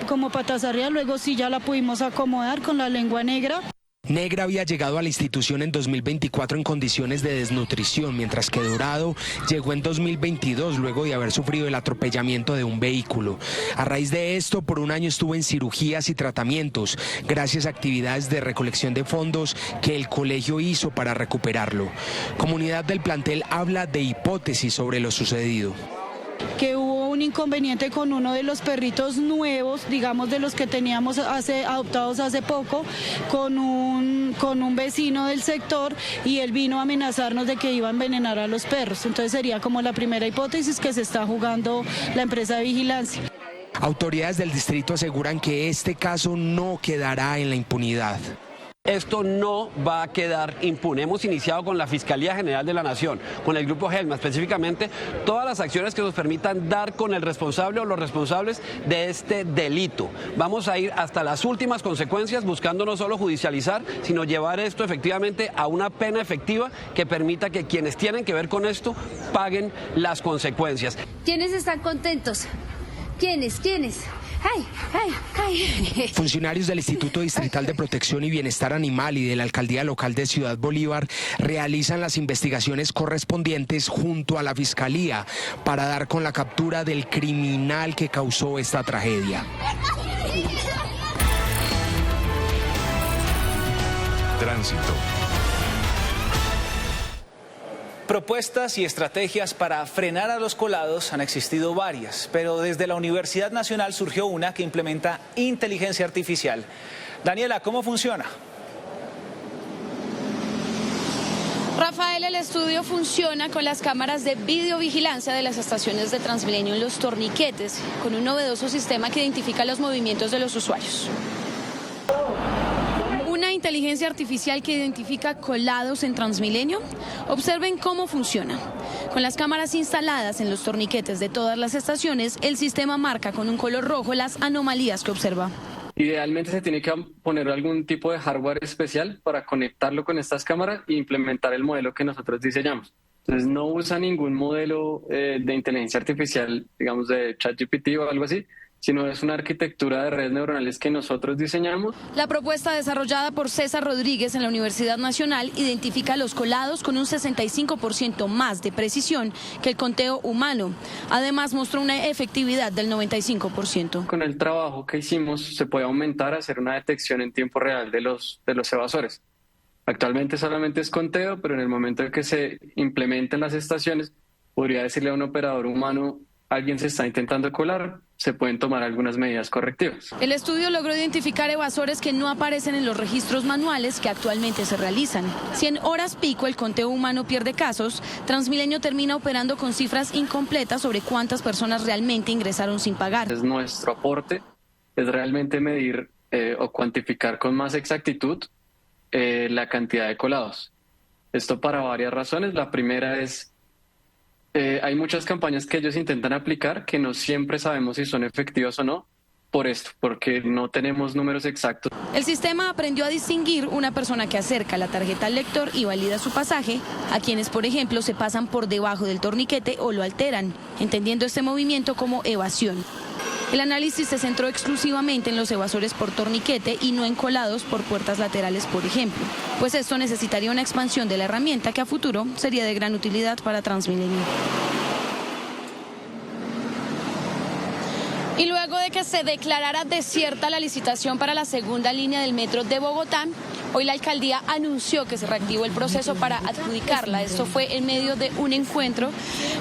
S7: como patas arriba. Luego sí ya la pudimos acomodar con la lengua negra.
S4: Negra había llegado a la institución en 2024 en condiciones de desnutrición, mientras que Dorado llegó en 2022 luego de haber sufrido el atropellamiento de un vehículo. A raíz de esto, por un año estuvo en cirugías y tratamientos, gracias a actividades de recolección de fondos que el colegio hizo para recuperarlo. Comunidad del plantel habla de hipótesis sobre lo sucedido.
S7: Que hubo un inconveniente con uno de los perritos nuevos, digamos de los que teníamos adoptados hace poco, con un vecino del sector, y él vino a amenazarnos de que iba a envenenar a los perros. Entonces sería como la primera hipótesis que se está jugando la empresa de vigilancia.
S4: Autoridades del distrito aseguran que este caso no quedará en la impunidad.
S8: Esto no va a quedar impune. Hemos iniciado con la Fiscalía General de la Nación, con el Grupo Gelma específicamente, todas las acciones que nos permitan dar con el responsable o los responsables de este delito. Vamos a ir hasta las últimas consecuencias, buscando no solo judicializar, sino llevar esto efectivamente a una pena efectiva que permita que quienes tienen que ver con esto paguen las consecuencias.
S9: ¿Quiénes están contentos? ¿Quiénes?
S4: Funcionarios del Instituto Distrital de Protección y Bienestar Animal y de la Alcaldía Local de Ciudad Bolívar realizan las investigaciones correspondientes junto a la Fiscalía para dar con la captura del criminal que causó esta tragedia.
S9: Tránsito.
S2: Propuestas y estrategias para frenar a los colados han existido varias, pero desde la Universidad Nacional surgió una que implementa inteligencia artificial. Daniela, ¿cómo funciona?
S3: Rafael, el estudio funciona con las cámaras de videovigilancia de las estaciones de Transmilenio en los torniquetes, con un novedoso sistema que identifica los movimientos de los usuarios. Una inteligencia artificial que identifica colados en Transmilenio. Observen cómo funciona. Con las cámaras instaladas en los torniquetes de todas las estaciones, el sistema marca con un color rojo las anomalías que observa.
S10: Idealmente se tiene que poner algún tipo de hardware especial para conectarlo con estas cámaras e implementar el modelo que nosotros diseñamos. Entonces no usa ningún modelo de inteligencia artificial, digamos de ChatGPT o algo así, sino es una arquitectura de redes neuronales que nosotros diseñamos.
S3: La propuesta desarrollada por César Rodríguez en la Universidad Nacional identifica los colados con un 65% más de precisión que el conteo humano. Además, mostró una efectividad del 95%.
S10: Con el trabajo que hicimos se puede aumentar a hacer una detección en tiempo real de los evasores. Actualmente solamente es conteo, pero en el momento en que se implementen las estaciones, podría decirle a un operador humano: alguien se está intentando colar, se pueden tomar algunas medidas correctivas.
S3: El estudio logró identificar evasores que no aparecen en los registros manuales que actualmente se realizan. Si en horas pico el conteo humano pierde casos, Transmilenio termina operando con cifras incompletas sobre cuántas personas realmente ingresaron sin pagar.
S10: Es nuestro aporte, es realmente medir o cuantificar con más exactitud la cantidad de colados. Esto para varias razones. La primera es hay muchas campañas que ellos intentan aplicar que no siempre sabemos si son efectivas o no, por esto, porque no tenemos números exactos.
S3: El sistema aprendió a distinguir una persona que acerca la tarjeta al lector y valida su pasaje, a quienes, por ejemplo, se pasan por debajo del torniquete o lo alteran, entendiendo este movimiento como evasión. El análisis se centró exclusivamente en los evasores por torniquete y no en colados por puertas laterales, por ejemplo, pues esto necesitaría una expansión de la herramienta que a futuro sería de gran utilidad para Transmilenio. Y luego de que se declarara desierta la licitación para la segunda línea del metro de Bogotá, hoy la alcaldía anunció que se reactivó el proceso para adjudicarla. Esto fue en medio de un encuentro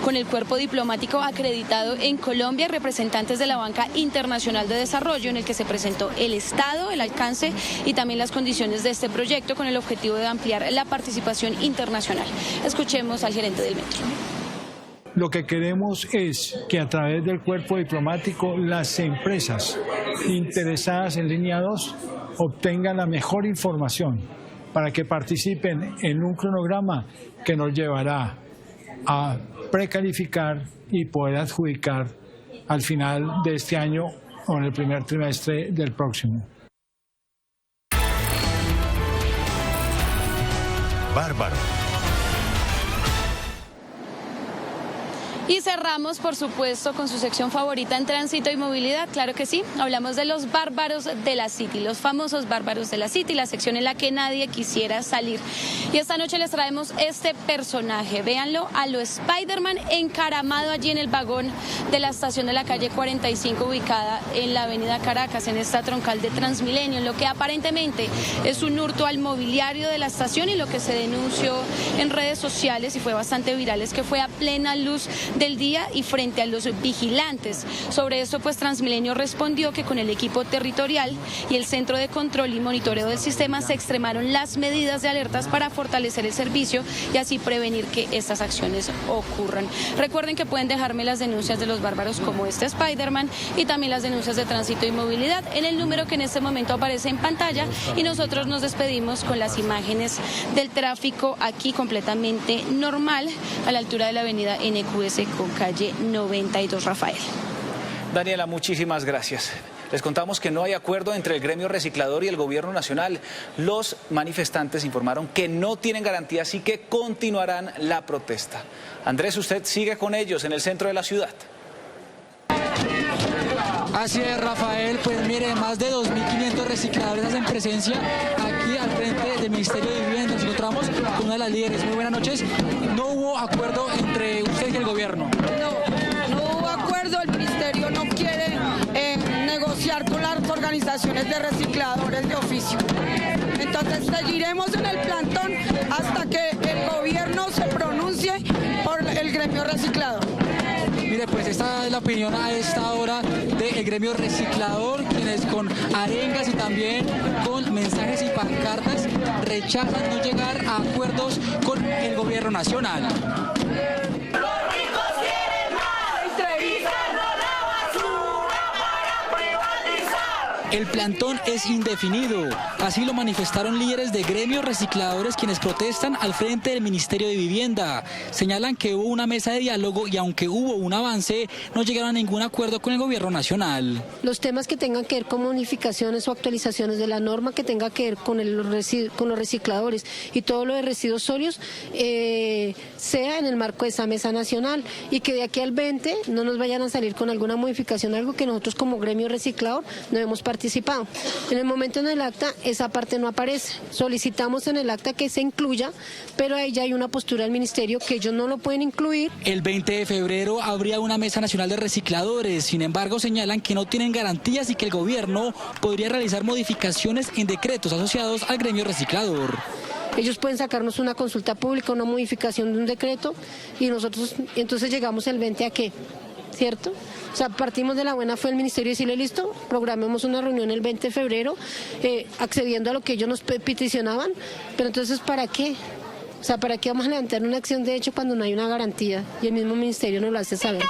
S3: con el cuerpo diplomático acreditado en Colombia, representantes de la Banca Internacional de Desarrollo, en el que se presentó el estado, el alcance y también las condiciones de este proyecto con el objetivo de ampliar la participación internacional. Escuchemos al gerente del metro.
S16: Lo que queremos es que a través del cuerpo diplomático las empresas interesadas en línea 2 obtengan la mejor información para que participen en un cronograma que nos llevará a precalificar y poder adjudicar al final de este año o en el primer trimestre del próximo.
S9: Bárbaro.
S3: Y cerramos, por supuesto, con su sección favorita en tránsito y movilidad. Claro que sí, hablamos de los bárbaros de la City, los famosos bárbaros de la City, la sección en la que nadie quisiera salir. Y esta noche les traemos este personaje, véanlo, a lo Spider-Man encaramado allí en el vagón de la estación de la calle 45, ubicada en la avenida Caracas, en esta troncal de Transmilenio, en lo que aparentemente es un hurto al mobiliario de la estación, y lo que se denunció en redes sociales y fue bastante viral es que fue a plena luz del día y frente a los vigilantes. Sobre esto, pues Transmilenio respondió que con el equipo territorial y el Centro de Control y Monitoreo del Sistema se extremaron las medidas de alertas para fortalecer el servicio y así prevenir que estas acciones ocurran. Recuerden que pueden dejarme las denuncias de los bárbaros como este Spider-Man y también las denuncias de tránsito y movilidad en el número que en este momento aparece en pantalla, y nosotros nos despedimos con las imágenes del tráfico aquí completamente normal a la altura de la avenida NQS con calle 92, Rafael.
S2: Daniela, muchísimas gracias. Les contamos que no hay acuerdo entre el gremio reciclador y el gobierno nacional. Los manifestantes informaron que no tienen garantías y que continuarán la protesta. Andrés, usted sigue con ellos en el centro de la ciudad.
S22: Así es, Rafael, pues mire, más de 2.500 recicladores hacen presencia aquí al frente del Ministerio de Vivienda. Nos encontramos con una de las líderes. Muy buenas noches. ¿No hubo acuerdo entre usted y el gobierno?
S11: No hubo acuerdo, el ministerio no quiere negociar con las organizaciones de recicladores de oficio. Entonces seguiremos en el plantón hasta que el gobierno se pronuncie por el gremio reciclador.
S22: Mire, pues esta es la opinión a esta hora del gremio reciclador, quienes con arengas y también con mensajes y pancartas rechazan no llegar a acuerdos con el gobierno nacional. El plantón es indefinido, así lo manifestaron líderes de gremios recicladores quienes protestan al frente del Ministerio de Vivienda. Señalan que hubo una mesa de diálogo y aunque hubo un avance, no llegaron a ningún acuerdo con el gobierno nacional.
S12: Los temas que tengan que ver con modificaciones o actualizaciones de la norma que tenga que ver con los recicladores y todo lo de residuos sólidos, sea en el marco de esa mesa nacional y que de aquí al 20 no nos vayan a salir con alguna modificación, algo que nosotros como gremio reciclador no hemos participado. En el momento en el acta esa parte no aparece. Solicitamos en el acta que se incluya, pero ahí ya hay una postura del ministerio que ellos no lo pueden incluir.
S22: El 20 de febrero habría una mesa nacional de recicladores, sin embargo señalan que no tienen garantías y que el gobierno podría realizar modificaciones en decretos asociados al gremio reciclador.
S12: Ellos pueden sacarnos una consulta pública, una modificación de un decreto y nosotros entonces llegamos el 20 a qué, ¿cierto? O sea, partimos de la buena fe del ministerio y decirle listo, programemos una reunión el 20 de febrero, accediendo a lo que ellos nos peticionaban, pero entonces ¿para qué? O sea, ¿para qué vamos a levantar una acción de hecho cuando no hay una garantía? Y el mismo ministerio nos lo hace saber.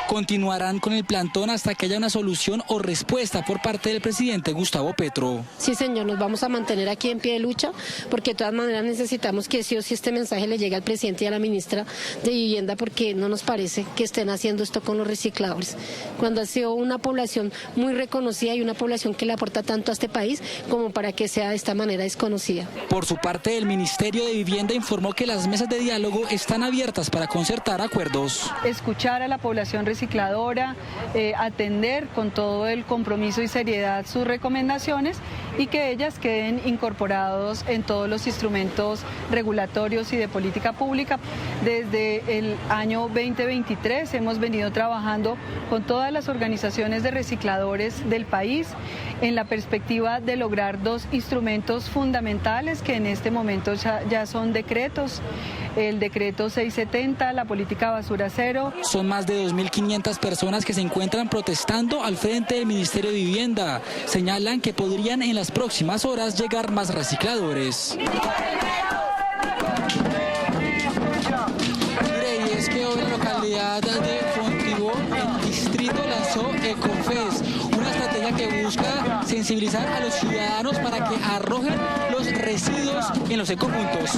S22: Continuarán con el plantón hasta que haya una solución o respuesta por parte del presidente Gustavo Petro.
S12: Sí, señor, nos vamos a mantener aquí en pie de lucha porque de todas maneras necesitamos que sí o sí este mensaje le llegue al presidente y a la ministra de Vivienda porque no nos parece que estén haciendo esto con los recicladores. Cuando ha sido una población muy reconocida y una población que le aporta tanto a este país como para que sea de esta manera desconocida.
S22: Por su parte, el Ministerio de Vivienda informó que las mesas de diálogo están abiertas para concertar acuerdos.
S13: Escuchar a la población recicladora, atender con todo el compromiso y seriedad sus recomendaciones y que ellas queden incorporados en todos los instrumentos regulatorios y de política pública. Desde el año 2023 hemos venido trabajando con todas las organizaciones de recicladores del país en la perspectiva de lograr dos instrumentos fundamentales que en este momento ya son decretos. El decreto 670, la política basura cero.
S22: Son más de 2.500 personas que se encuentran protestando al frente del Ministerio de Vivienda. Señalan que podrían en las próximas horas llegar más recicladores. Mire, y es que hoy en la localidad de Fontibón, el distrito lanzó Ecofest, una estrategia que busca sensibilizar a los ciudadanos para que arrojen los residuos en los ecopuntos.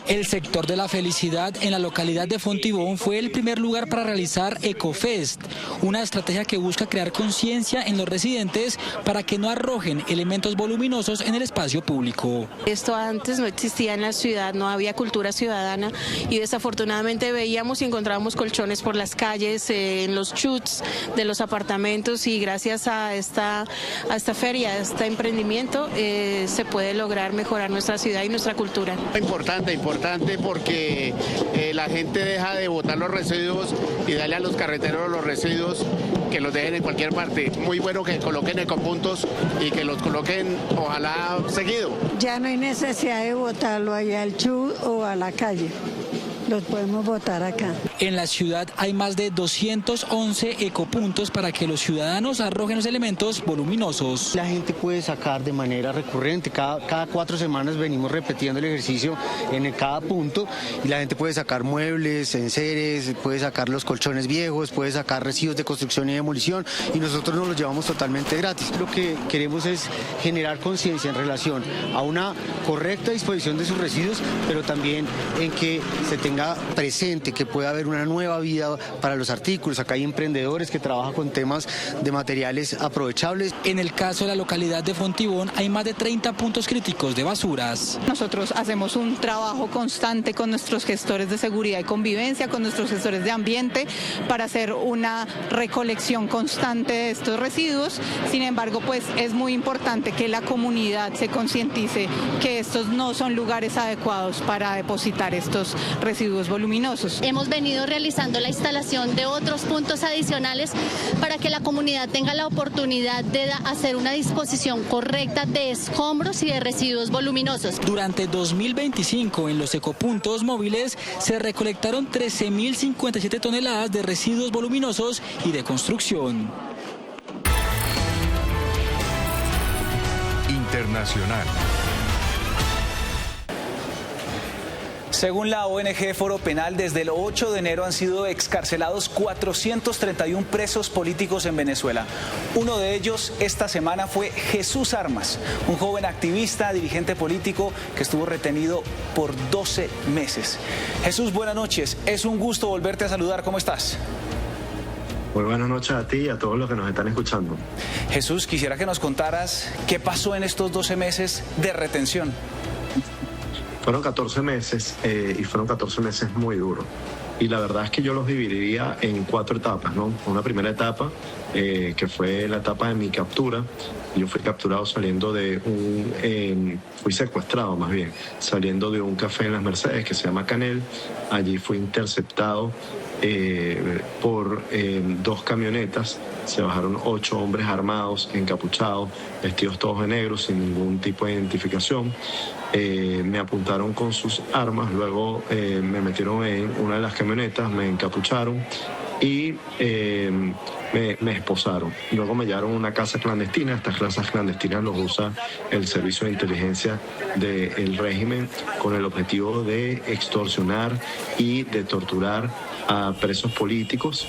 S22: El sector de la felicidad en la localidad de Fontibón fue el primer lugar para realizar Ecofest, una estrategia que busca crear conciencia en los residentes para que no arrojen elementos voluminosos en el espacio público.
S14: Esto antes no existía en la ciudad, no había cultura ciudadana y desafortunadamente veíamos y encontrábamos colchones por las calles, en los chuts de los apartamentos y gracias a esta feria, a este emprendimiento, se puede lograr mejorar nuestra ciudad y nuestra cultura.
S15: Importante porque la gente deja de botar los residuos y darle a los carreteros los residuos que los dejen en cualquier parte. Muy bueno que coloquen ecopuntos y que los coloquen ojalá seguido.
S26: Ya no hay necesidad de botarlo allá al chut o a la calle. Los podemos botar acá.
S22: En la ciudad hay más de 211 ecopuntos para que los ciudadanos arrojen los elementos voluminosos.
S27: La gente puede sacar de manera recurrente, cada 4 semanas venimos repitiendo el ejercicio en cada punto y la gente puede sacar muebles, enseres, puede sacar los colchones viejos, puede sacar residuos de construcción y demolición y nosotros nos los llevamos totalmente gratis. Lo que queremos es generar conciencia en relación a una correcta disposición de sus residuos, pero también en que se tenga tenga presente que puede haber una nueva vida para los artículos. Acá hay emprendedores que trabajan con temas de materiales aprovechables.
S22: En el caso de la localidad de Fontibón hay más de 30 puntos críticos de basuras.
S1: Nosotros hacemos un trabajo constante con nuestros gestores de seguridad y convivencia, con nuestros gestores de ambiente, para hacer una recolección constante de estos residuos. Sin embargo, pues es muy importante que la comunidad se concientice que estos no son lugares adecuados para depositar estos residuos voluminosos.
S5: Hemos venido realizando la instalación de otros puntos adicionales para que la comunidad tenga la oportunidad de hacer una disposición correcta de escombros y de residuos voluminosos.
S22: Durante 2025 en los ecopuntos móviles se recolectaron 13.057 toneladas de residuos voluminosos y de construcción.
S9: Internacional.
S2: Según la ONG Foro Penal, desde el 8 de enero han sido excarcelados 431 presos políticos en Venezuela. Uno de ellos esta semana fue Jesús Armas, un joven activista, dirigente político que estuvo retenido por 12 meses. Jesús, buenas noches. Es un gusto volverte a saludar. ¿Cómo estás?
S19: Muy buenas noches a ti y a todos los que nos están escuchando.
S2: Jesús, quisiera que nos contaras qué pasó en estos 12 meses de retención.
S19: Fueron 14 meses y fueron 14 meses muy duros. Y la verdad es que yo los dividiría en 4 etapas, ¿no? Una primera etapa, que fue la etapa de mi captura. Yo fui capturado saliendo de fui secuestrado más bien, saliendo de un café en Las Mercedes que se llama Canel. Allí fui interceptado por 2 camionetas. Se bajaron 8 hombres armados, encapuchados, vestidos todos de negro, sin ningún tipo de identificación. Me apuntaron con sus armas, luego me metieron en una de las camionetas, me encapucharon y me esposaron. Luego me llevaron a una casa clandestina. Estas casas clandestinas los usa el servicio de inteligencia del régimen con el objetivo de extorsionar y de torturar a presos políticos.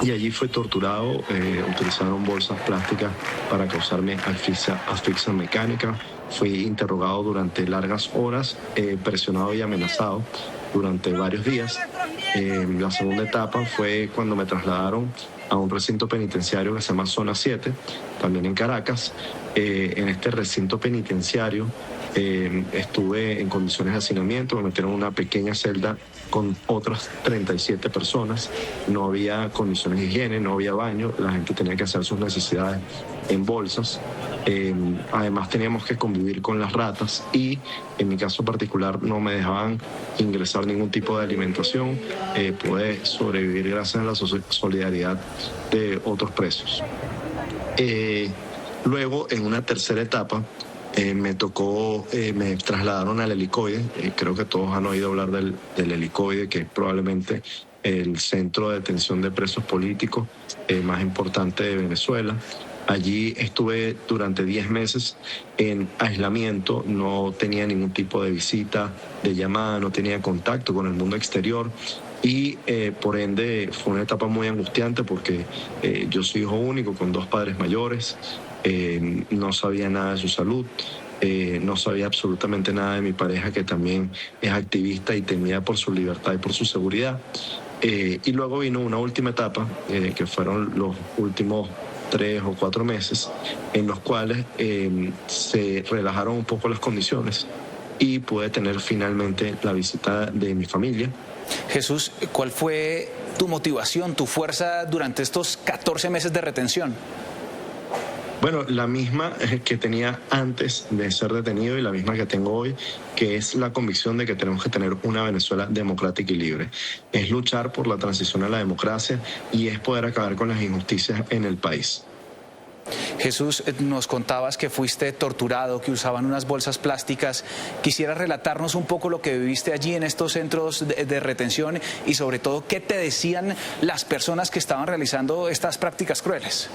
S19: Y allí fue torturado, utilizaron bolsas plásticas para causarme asfixia mecánica. Fui interrogado durante largas horas, presionado y amenazado durante varios días. La segunda etapa fue cuando me trasladaron a un recinto penitenciario que se llama Zona 7, también en Caracas. En este recinto penitenciario estuve en condiciones de hacinamiento, me metieron en una pequeña celda con otras 37 personas, no había condiciones de higiene, no había baño, la gente tenía que hacer sus necesidades en bolsas. Además teníamos que convivir con las ratas y en mi caso particular no me dejaban ingresar ningún tipo de alimentación. Pude sobrevivir gracias a la solidaridad de otros presos. Luego, en una tercera etapa, me trasladaron al helicoide. Creo que todos han oído hablar del helicoide, que es probablemente el centro de detención de presos políticos más importante de Venezuela. Allí estuve durante 10 meses en aislamiento, no tenía ningún tipo de visita, de llamada, no tenía contacto con el mundo exterior y por ende fue una etapa muy angustiante porque yo soy hijo único con 2 padres mayores, no sabía nada de su salud. No sabía absolutamente nada de mi pareja, que también es activista y temía por su libertad y por su seguridad. Y luego vino una última etapa, que fueron los últimos 3 o 4 meses, en los cuales se relajaron un poco las condiciones y pude tener finalmente la visita de mi familia.
S2: Jesús, ¿cuál fue tu motivación, tu fuerza durante estos 14 meses de retención?
S19: Bueno, la misma que tenía antes de ser detenido y la misma que tengo hoy, que es la convicción de que tenemos que tener una Venezuela democrática y libre. Es luchar por la transición a la democracia y es poder acabar con las injusticias en el país.
S2: Jesús, nos contabas que fuiste torturado, que usaban unas bolsas plásticas. ¿Quisieras relatarnos un poco lo que viviste allí en estos centros de retención y sobre todo qué te decían las personas que estaban realizando estas prácticas crueles?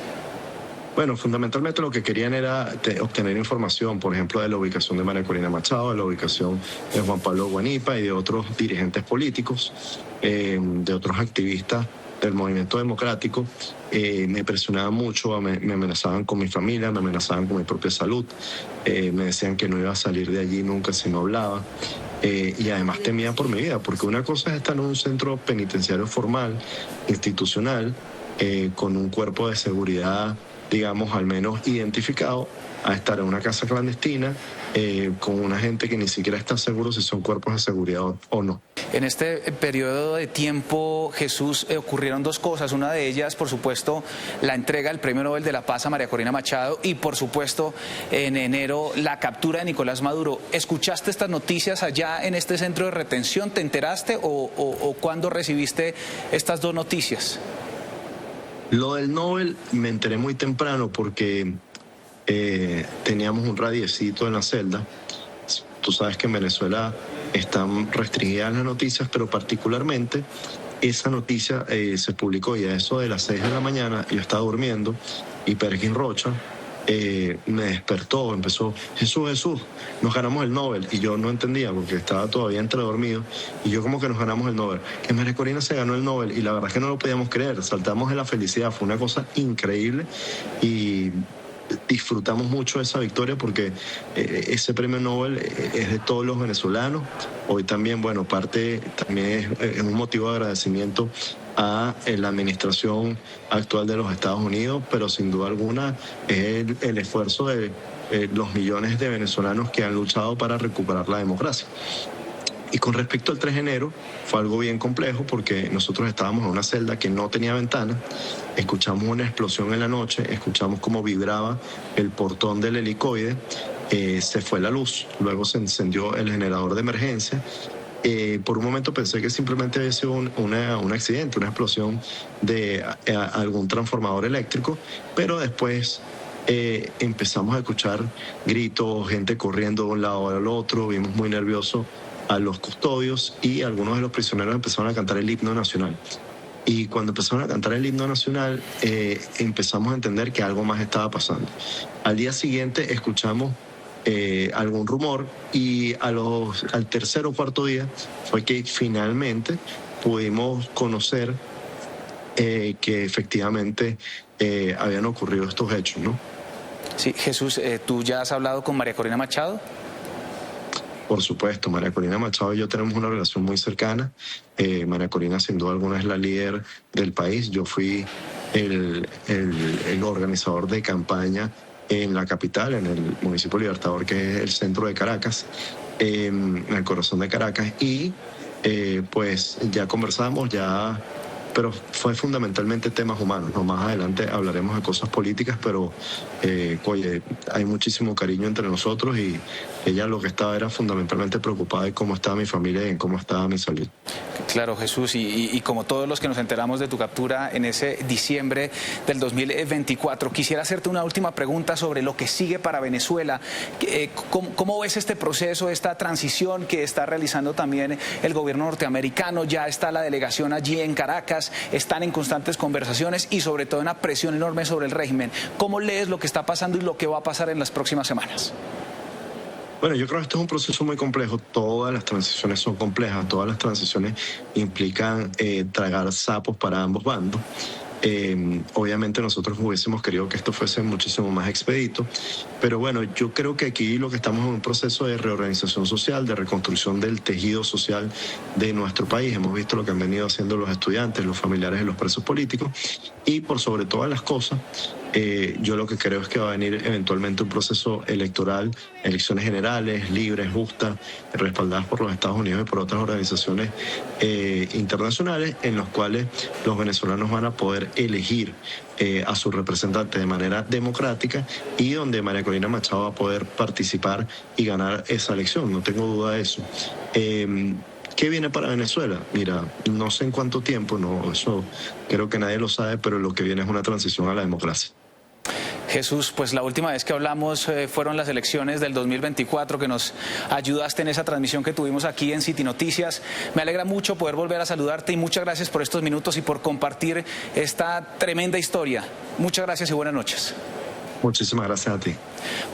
S19: Bueno, fundamentalmente lo que querían era obtener información, por ejemplo, de la ubicación de María Corina Machado, de la ubicación de Juan Pablo Guanipa y de otros dirigentes políticos, de otros activistas movimiento democrático, me presionaban mucho, me amenazaban con mi familia, me amenazaban con mi propia salud, me decían que no iba a salir de allí nunca si no hablaba. Y además temía por mi vida, porque una cosa es estar en un centro penitenciario formal, institucional, con un cuerpo de seguridad, digamos, al menos identificado, a estar en una casa clandestina con una gente que ni siquiera está seguro si son cuerpos de seguridad o no.
S2: En este periodo de tiempo, Jesús, ocurrieron dos cosas. Una de ellas, por supuesto, la entrega del Premio Nobel de la Paz a María Corina Machado y, por supuesto, en enero, la captura de Nicolás Maduro. ¿Escuchaste estas noticias allá en este centro de retención? ¿Te enteraste o cuándo recibiste estas dos noticias?
S19: Lo del Nobel me enteré muy temprano porque teníamos un radiecito en la celda. Tú sabes que en Venezuela están restringidas las noticias, pero particularmente esa noticia se publicó y a eso de las 6 de la mañana yo estaba durmiendo y Perkin Rocha me despertó, empezó: Jesús, nos ganamos el Nobel. Y yo no entendía porque estaba todavía entredormido. Y yo, como que nos ganamos el Nobel, que María Corina se ganó el Nobel. Y la verdad es que no lo podíamos creer, saltamos de la felicidad, fue una cosa increíble y disfrutamos mucho de esa victoria porque ese premio Nobel es de todos los venezolanos. Hoy también, bueno, parte también es un motivo de agradecimiento a la administración actual de los Estados Unidos, pero sin duda alguna es el esfuerzo de los millones de venezolanos que han luchado para recuperar la democracia. Y con respecto al 3 de enero, fue algo bien complejo porque nosotros estábamos en una celda que no tenía ventana, escuchamos una explosión en la noche, escuchamos cómo vibraba el portón del helicoide, se fue la luz, luego se encendió el generador de emergencia. Por un momento pensé que simplemente había sido un accidente, una explosión de algún transformador eléctrico, pero después empezamos a escuchar gritos, gente corriendo de un lado al otro, vimos muy nerviosos a los custodios y algunos de los prisioneros empezaron a cantar el himno nacional. Y cuando empezaron a cantar el himno nacional, empezamos a entender que algo más estaba pasando. Al día siguiente escuchamos algún rumor y al tercer o cuarto día fue que finalmente pudimos conocer que efectivamente habían ocurrido estos hechos, ¿no?
S2: Sí, Jesús, ¿tú ya has hablado con María Corina Machado?
S19: Por supuesto, María Corina Machado y yo tenemos una relación muy cercana. María Corina sin duda alguna es la líder del país. Yo fui el organizador de campaña en la capital, en el municipio Libertador, que es el centro de Caracas, en el corazón de Caracas. Y pues ya conversamos, pero fue fundamentalmente temas humanos, ¿no? Más adelante hablaremos de cosas políticas, pero oye, hay muchísimo cariño entre nosotros y ella lo que estaba era fundamentalmente preocupada de cómo estaba mi familia y en cómo estaba mi salud.
S2: Claro, Jesús, y como todos los que nos enteramos de tu captura en ese diciembre del 2024, quisiera hacerte una última pregunta sobre lo que sigue para Venezuela. ¿Cómo ves este proceso, esta transición que está realizando también el gobierno norteamericano? Ya está la delegación allí en Caracas, están en constantes conversaciones y sobre todo una presión enorme sobre el régimen. ¿Cómo lees lo que está pasando y lo que va a pasar en las próximas semanas?
S19: Bueno, yo creo que esto es un proceso muy complejo. Todas las transiciones son complejas, todas las transiciones implican tragar sapos para ambos bandos. Obviamente nosotros hubiésemos querido que esto fuese muchísimo más expedito, pero bueno, yo creo que aquí lo que estamos en un proceso de reorganización social, de reconstrucción del tejido social de nuestro país. Hemos visto lo que han venido haciendo los estudiantes, los familiares de los presos políticos y por sobre todas las cosas, yo lo que creo es que va a venir eventualmente un proceso electoral, elecciones generales, libres, justas, respaldadas por los Estados Unidos y por otras organizaciones internacionales, en los cuales los venezolanos van a poder elegir a sus representantes de manera democrática y donde María Corina Machado va a poder participar y ganar esa elección, no tengo duda de eso. ¿Qué viene para Venezuela? Mira, no sé en cuánto tiempo, no, eso creo que nadie lo sabe, pero lo que viene es una transición a la democracia.
S2: Jesús, pues la última vez que hablamos fueron las elecciones del 2024, que nos ayudaste en esa transmisión que tuvimos aquí en City Noticias. Me alegra mucho poder volver a saludarte y muchas gracias por estos minutos y por compartir esta tremenda historia. Muchas gracias y buenas noches.
S19: Muchísimas gracias a ti.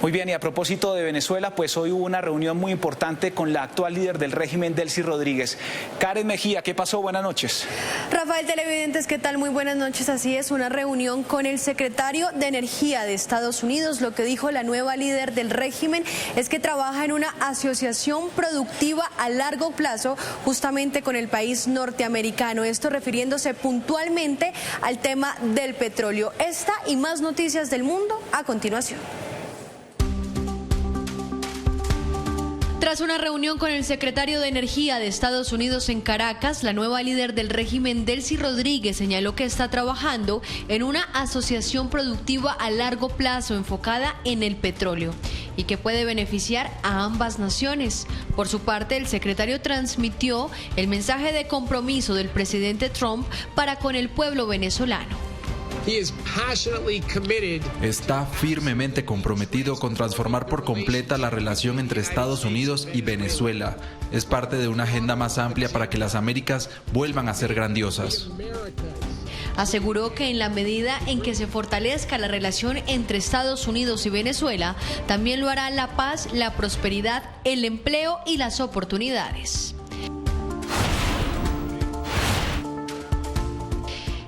S2: Muy bien, y a propósito de Venezuela, pues hoy hubo una reunión muy importante con la actual líder del régimen, Delcy Rodríguez. Karen Mejía, ¿qué pasó? Buenas noches.
S6: Rafael, televidentes, ¿qué tal? Muy buenas noches. Así es, una reunión con el secretario de Energía de Estados Unidos. Lo que dijo la nueva líder del régimen es que trabaja en una asociación productiva a largo plazo justamente con el país norteamericano. Esto refiriéndose puntualmente al tema del petróleo. Esta y más noticias del mundo a continuación.
S18: Tras una reunión con el secretario de Energía de Estados Unidos en Caracas, la nueva líder del régimen, Delcy Rodríguez, señaló que está trabajando en una asociación productiva a largo plazo enfocada en el petróleo y que puede beneficiar a ambas naciones. Por su parte, el secretario transmitió el mensaje de compromiso del presidente Trump para con el pueblo venezolano.
S20: Está firmemente comprometido con transformar por completa la relación entre Estados Unidos y Venezuela. Es parte de una agenda más amplia para que las Américas vuelvan a ser grandiosas.
S18: Aseguró que en la medida en que se fortalezca la relación entre Estados Unidos y Venezuela, también lo hará la paz, la prosperidad, el empleo y las oportunidades.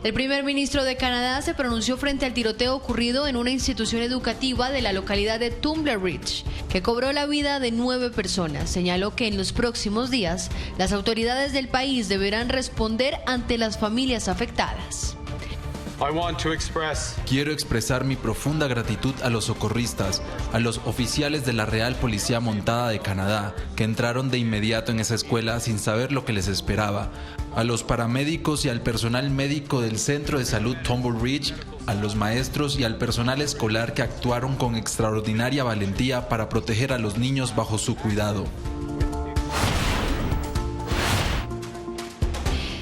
S18: El primer ministro de Canadá se pronunció frente al tiroteo ocurrido en una institución educativa de la localidad de Tumbler Ridge, que cobró la vida de 9 personas. Señaló que en los próximos días las autoridades del país deberán responder ante las familias afectadas.
S20: Quiero expresar mi profunda gratitud a los socorristas, a los oficiales de la Real Policía Montada de Canadá, que entraron de inmediato en esa escuela sin saber lo que les esperaba, a los paramédicos y al personal médico del Centro de Salud Tumbler Ridge, a los maestros y al personal escolar que actuaron con extraordinaria valentía para proteger a los niños bajo su cuidado.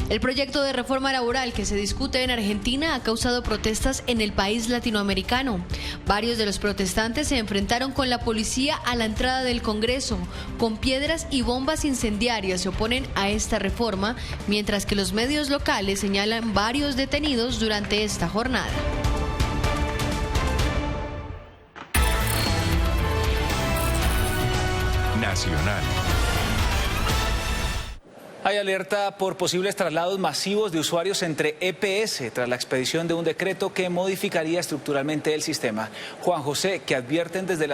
S18: El proyecto de reforma laboral que se discute en Argentina ha causado protestas en el país latinoamericano. Varios de los protestantes se enfrentaron con la policía a la entrada del Congreso. Con piedras y bombas incendiarias se oponen a esta reforma, mientras que los medios locales señalan varios detenidos durante esta jornada.
S9: Nacional.
S2: Hay alerta por posibles traslados masivos de usuarios entre EPS tras la expedición de un decreto que modificaría estructuralmente el sistema. Juan José, ¿qué advierten desde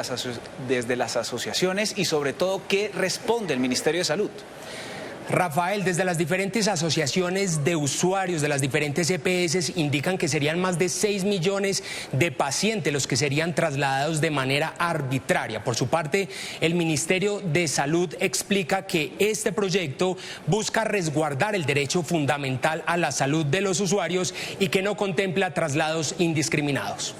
S2: las asociaciones y sobre todo qué responde el Ministerio de Salud?
S4: Rafael, desde las diferentes asociaciones de usuarios de las diferentes EPS indican que serían más de 6 millones de pacientes los que serían trasladados de manera arbitraria. Por su parte, el Ministerio de Salud explica que este proyecto busca resguardar el derecho fundamental a la salud de los usuarios y que no contempla traslados indiscriminados.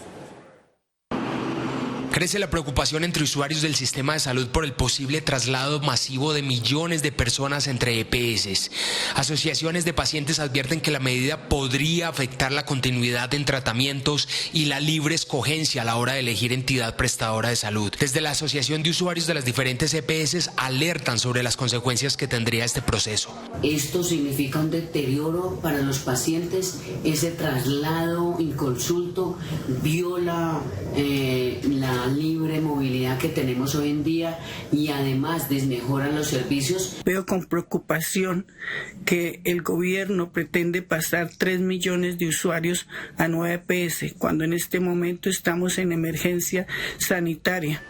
S4: Crece la preocupación entre usuarios del sistema de salud por el posible traslado masivo de millones de personas entre EPS. Asociaciones de pacientes advierten que la medida podría afectar la continuidad en tratamientos y la libre escogencia a la hora de elegir entidad prestadora de salud. Desde la Asociación de Usuarios de las diferentes EPS alertan sobre las consecuencias que tendría este proceso.
S21: Esto significa un deterioro para los pacientes. Ese traslado inconsulto viola la libre movilidad que tenemos hoy en día y además desmejoran los servicios.
S23: Veo con preocupación que el gobierno pretende pasar 3 millones de usuarios a 9 EPS, cuando en este momento estamos en emergencia sanitaria.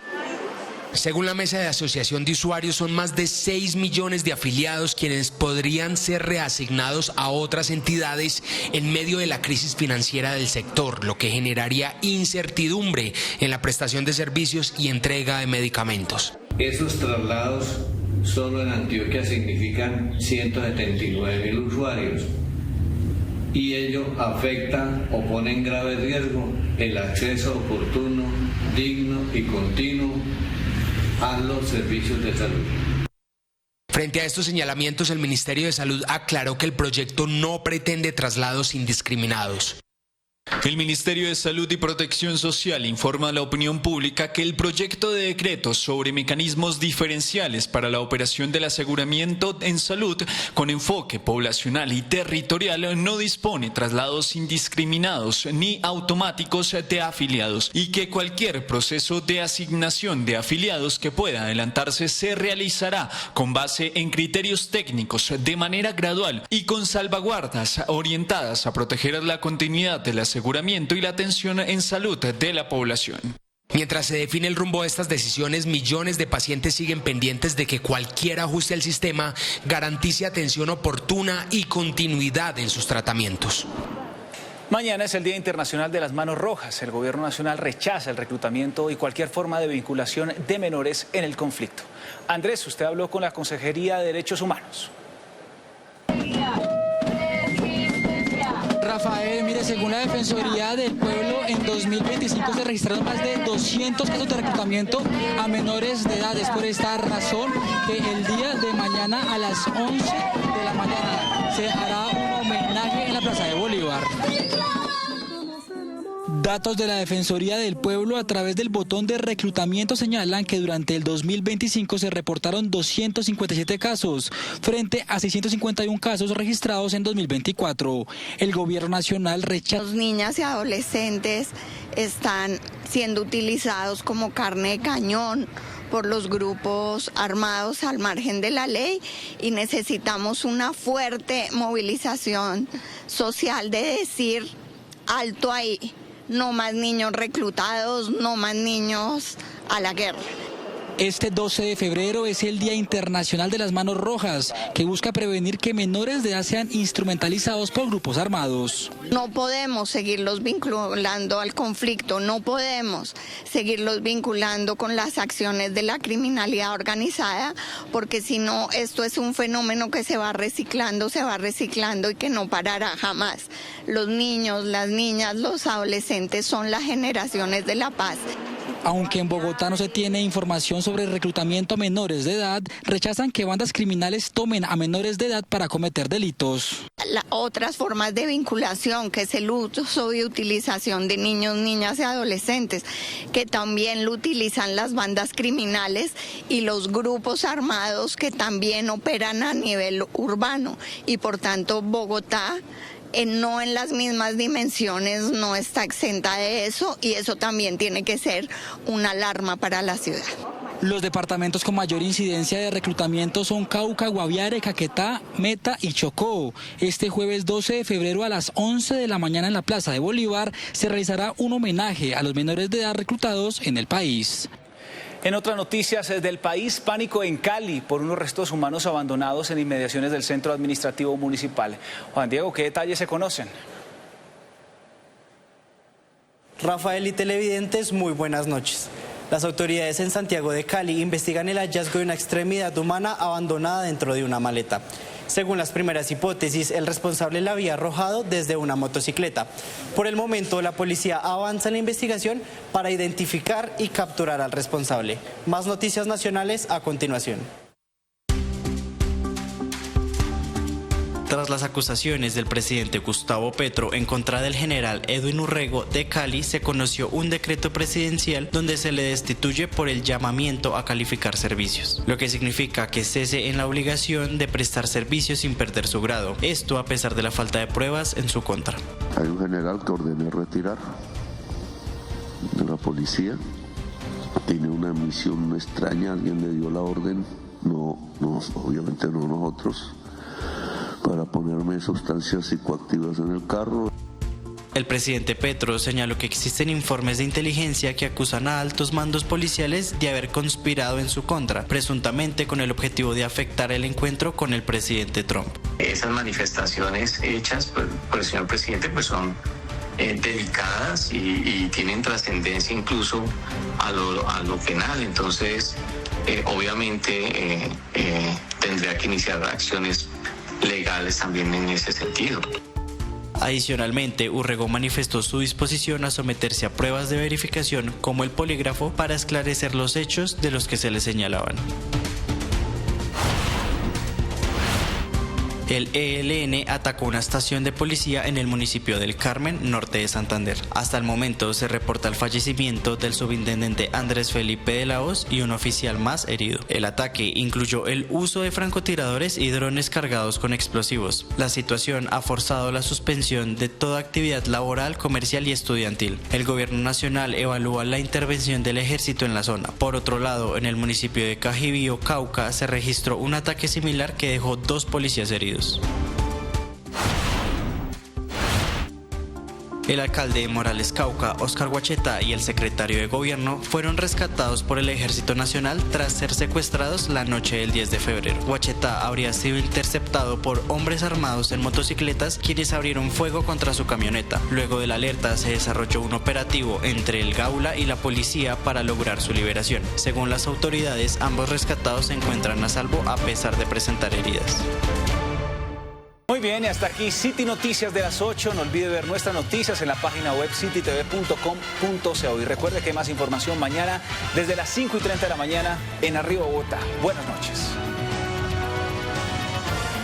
S4: Según la Mesa de Asociación de Usuarios, son más de 6 millones de afiliados quienes podrían ser reasignados a otras entidades en medio de la crisis financiera del sector, lo que generaría incertidumbre en la prestación de servicios y entrega de medicamentos.
S24: Esos traslados solo en Antioquia significan 179.000 usuarios y ello afecta o pone en grave riesgo el acceso oportuno, digno y continuo a los servicios de salud.
S4: Frente a estos señalamientos, el Ministerio de Salud aclaró que el proyecto no pretende traslados indiscriminados.
S3: El Ministerio de Salud y Protección Social informa a la opinión pública que el proyecto de decreto sobre mecanismos diferenciales para la operación del aseguramiento en salud con enfoque poblacional y territorial no dispone traslados indiscriminados ni automáticos de afiliados y que cualquier proceso de asignación de afiliados que pueda adelantarse se realizará con base en criterios técnicos de manera gradual y con salvaguardas orientadas a proteger la continuidad del aseguramiento y la atención en salud de la población.
S4: Mientras se define el rumbo de estas decisiones, millones de pacientes siguen pendientes de que cualquier ajuste al sistema garantice atención oportuna y continuidad en sus tratamientos.
S2: Mañana es el Día Internacional de las Manos Rojas. El Gobierno Nacional rechaza el reclutamiento y cualquier forma de vinculación de menores en el conflicto. Andrés, usted habló con la Consejería de Derechos Humanos.
S22: Rafael, mire, según la Defensoría del Pueblo, en 2025 se registraron más de 200 casos de reclutamiento a menores de edad. Es por esta razón que el día de mañana a las 11 de la mañana se hará un homenaje en la Plaza de Bolívar. Datos de la Defensoría del Pueblo a través del botón de reclutamiento señalan que durante el 2025 se reportaron 257 casos frente a 651 casos registrados en 2024. El Gobierno Nacional rechaza.
S7: Los niñas y adolescentes están siendo utilizados como carne de cañón por los grupos armados al margen de la ley y necesitamos una fuerte movilización social de decir alto ahí. No más niños reclutados, no más niños a la guerra.
S22: Este 12 de febrero es el Día Internacional de las Manos Rojas, que busca prevenir que menores de edad sean instrumentalizados por grupos armados.
S7: No podemos seguirlos vinculando al conflicto, no podemos seguirlos vinculando con las acciones de la criminalidad organizada, porque si no, esto es un fenómeno que se va reciclando y que no parará jamás. Los niños, las niñas, los adolescentes son las generaciones de la paz.
S22: Aunque en Bogotá no se tiene información sobre el reclutamiento a menores de edad, rechazan que bandas criminales tomen a menores de edad para cometer delitos.
S7: Otras formas de vinculación, que es el uso y utilización de niños, niñas y adolescentes, que también lo utilizan las bandas criminales y los grupos armados que también operan a nivel urbano. Y por tanto Bogotá, no en las mismas dimensiones, no está exenta de eso, y eso también tiene que ser una alarma para la ciudad.
S22: Los departamentos con mayor incidencia de reclutamiento son Cauca, Guaviare, Caquetá, Meta y Chocó. Este jueves 12 de febrero a las 11 de la mañana en la Plaza de Bolívar se realizará un homenaje a los menores de edad reclutados en el país.
S2: En otras noticias del país, pánico en Cali por unos restos humanos abandonados en inmediaciones del centro administrativo municipal. Juan Diego, ¿qué detalles se conocen?
S8: Rafael y televidentes, muy buenas noches. Las autoridades en Santiago de Cali investigan el hallazgo de una extremidad humana abandonada dentro de una maleta. Según las primeras hipótesis, el responsable la había arrojado desde una motocicleta. Por el momento, la policía avanza en la investigación para identificar y capturar al responsable. Más noticias nacionales a continuación.
S10: Tras las acusaciones del presidente Gustavo Petro en contra del general Edwin Urrego de Cali, se conoció un decreto presidencial donde se le destituye por el llamamiento a calificar servicios, lo que significa que cese en la obligación de prestar servicios sin perder su grado, esto a pesar de la falta de pruebas en su contra.
S16: Hay un general que ordenó retirar de la policía, tiene una misión extraña, alguien le dio la orden, obviamente no nosotros, para ponerme sustancias psicoactivas en el carro.
S10: El presidente Petro señaló que existen informes de inteligencia que acusan a altos mandos policiales de haber conspirado en su contra, presuntamente con el objetivo de afectar el encuentro con el presidente Trump.
S17: Esas manifestaciones hechas por el señor presidente son delicadas y tienen trascendencia incluso a lo penal, entonces obviamente tendría que iniciar acciones legales también en ese sentido.
S10: Adicionalmente, Urrego manifestó su disposición a someterse a pruebas de verificación como el polígrafo para esclarecer los hechos de los que se le señalaban. El ELN atacó una estación de policía en el municipio del Carmen, norte de Santander. Hasta el momento se reporta el fallecimiento del subintendente Andrés Felipe de la Hoz y un oficial más herido. El ataque incluyó el uso de francotiradores y drones cargados con explosivos. La situación ha forzado la suspensión de toda actividad laboral, comercial y estudiantil. El gobierno nacional evalúa la intervención del ejército en la zona. Por otro lado, en el municipio de Cajibío, Cauca, se registró un ataque similar que dejó 2 policías heridos. El alcalde de Morales, Cauca, Óscar Huacheta, y el secretario de gobierno fueron rescatados por el Ejército Nacional tras ser secuestrados la noche del 10 de febrero. Huacheta habría sido interceptado por hombres armados en motocicletas, quienes abrieron fuego contra su camioneta. Luego de la alerta se desarrolló un operativo entre el Gaula y la policía para lograr su liberación. Según las autoridades, ambos rescatados se encuentran a salvo a pesar de presentar heridas.
S2: Muy bien, y hasta aquí City Noticias de las 8. No olvide ver nuestras noticias en la página web citytv.com.co. Y recuerde que hay más información mañana desde las 5:30 de la mañana en Arriba Bogotá. Buenas noches.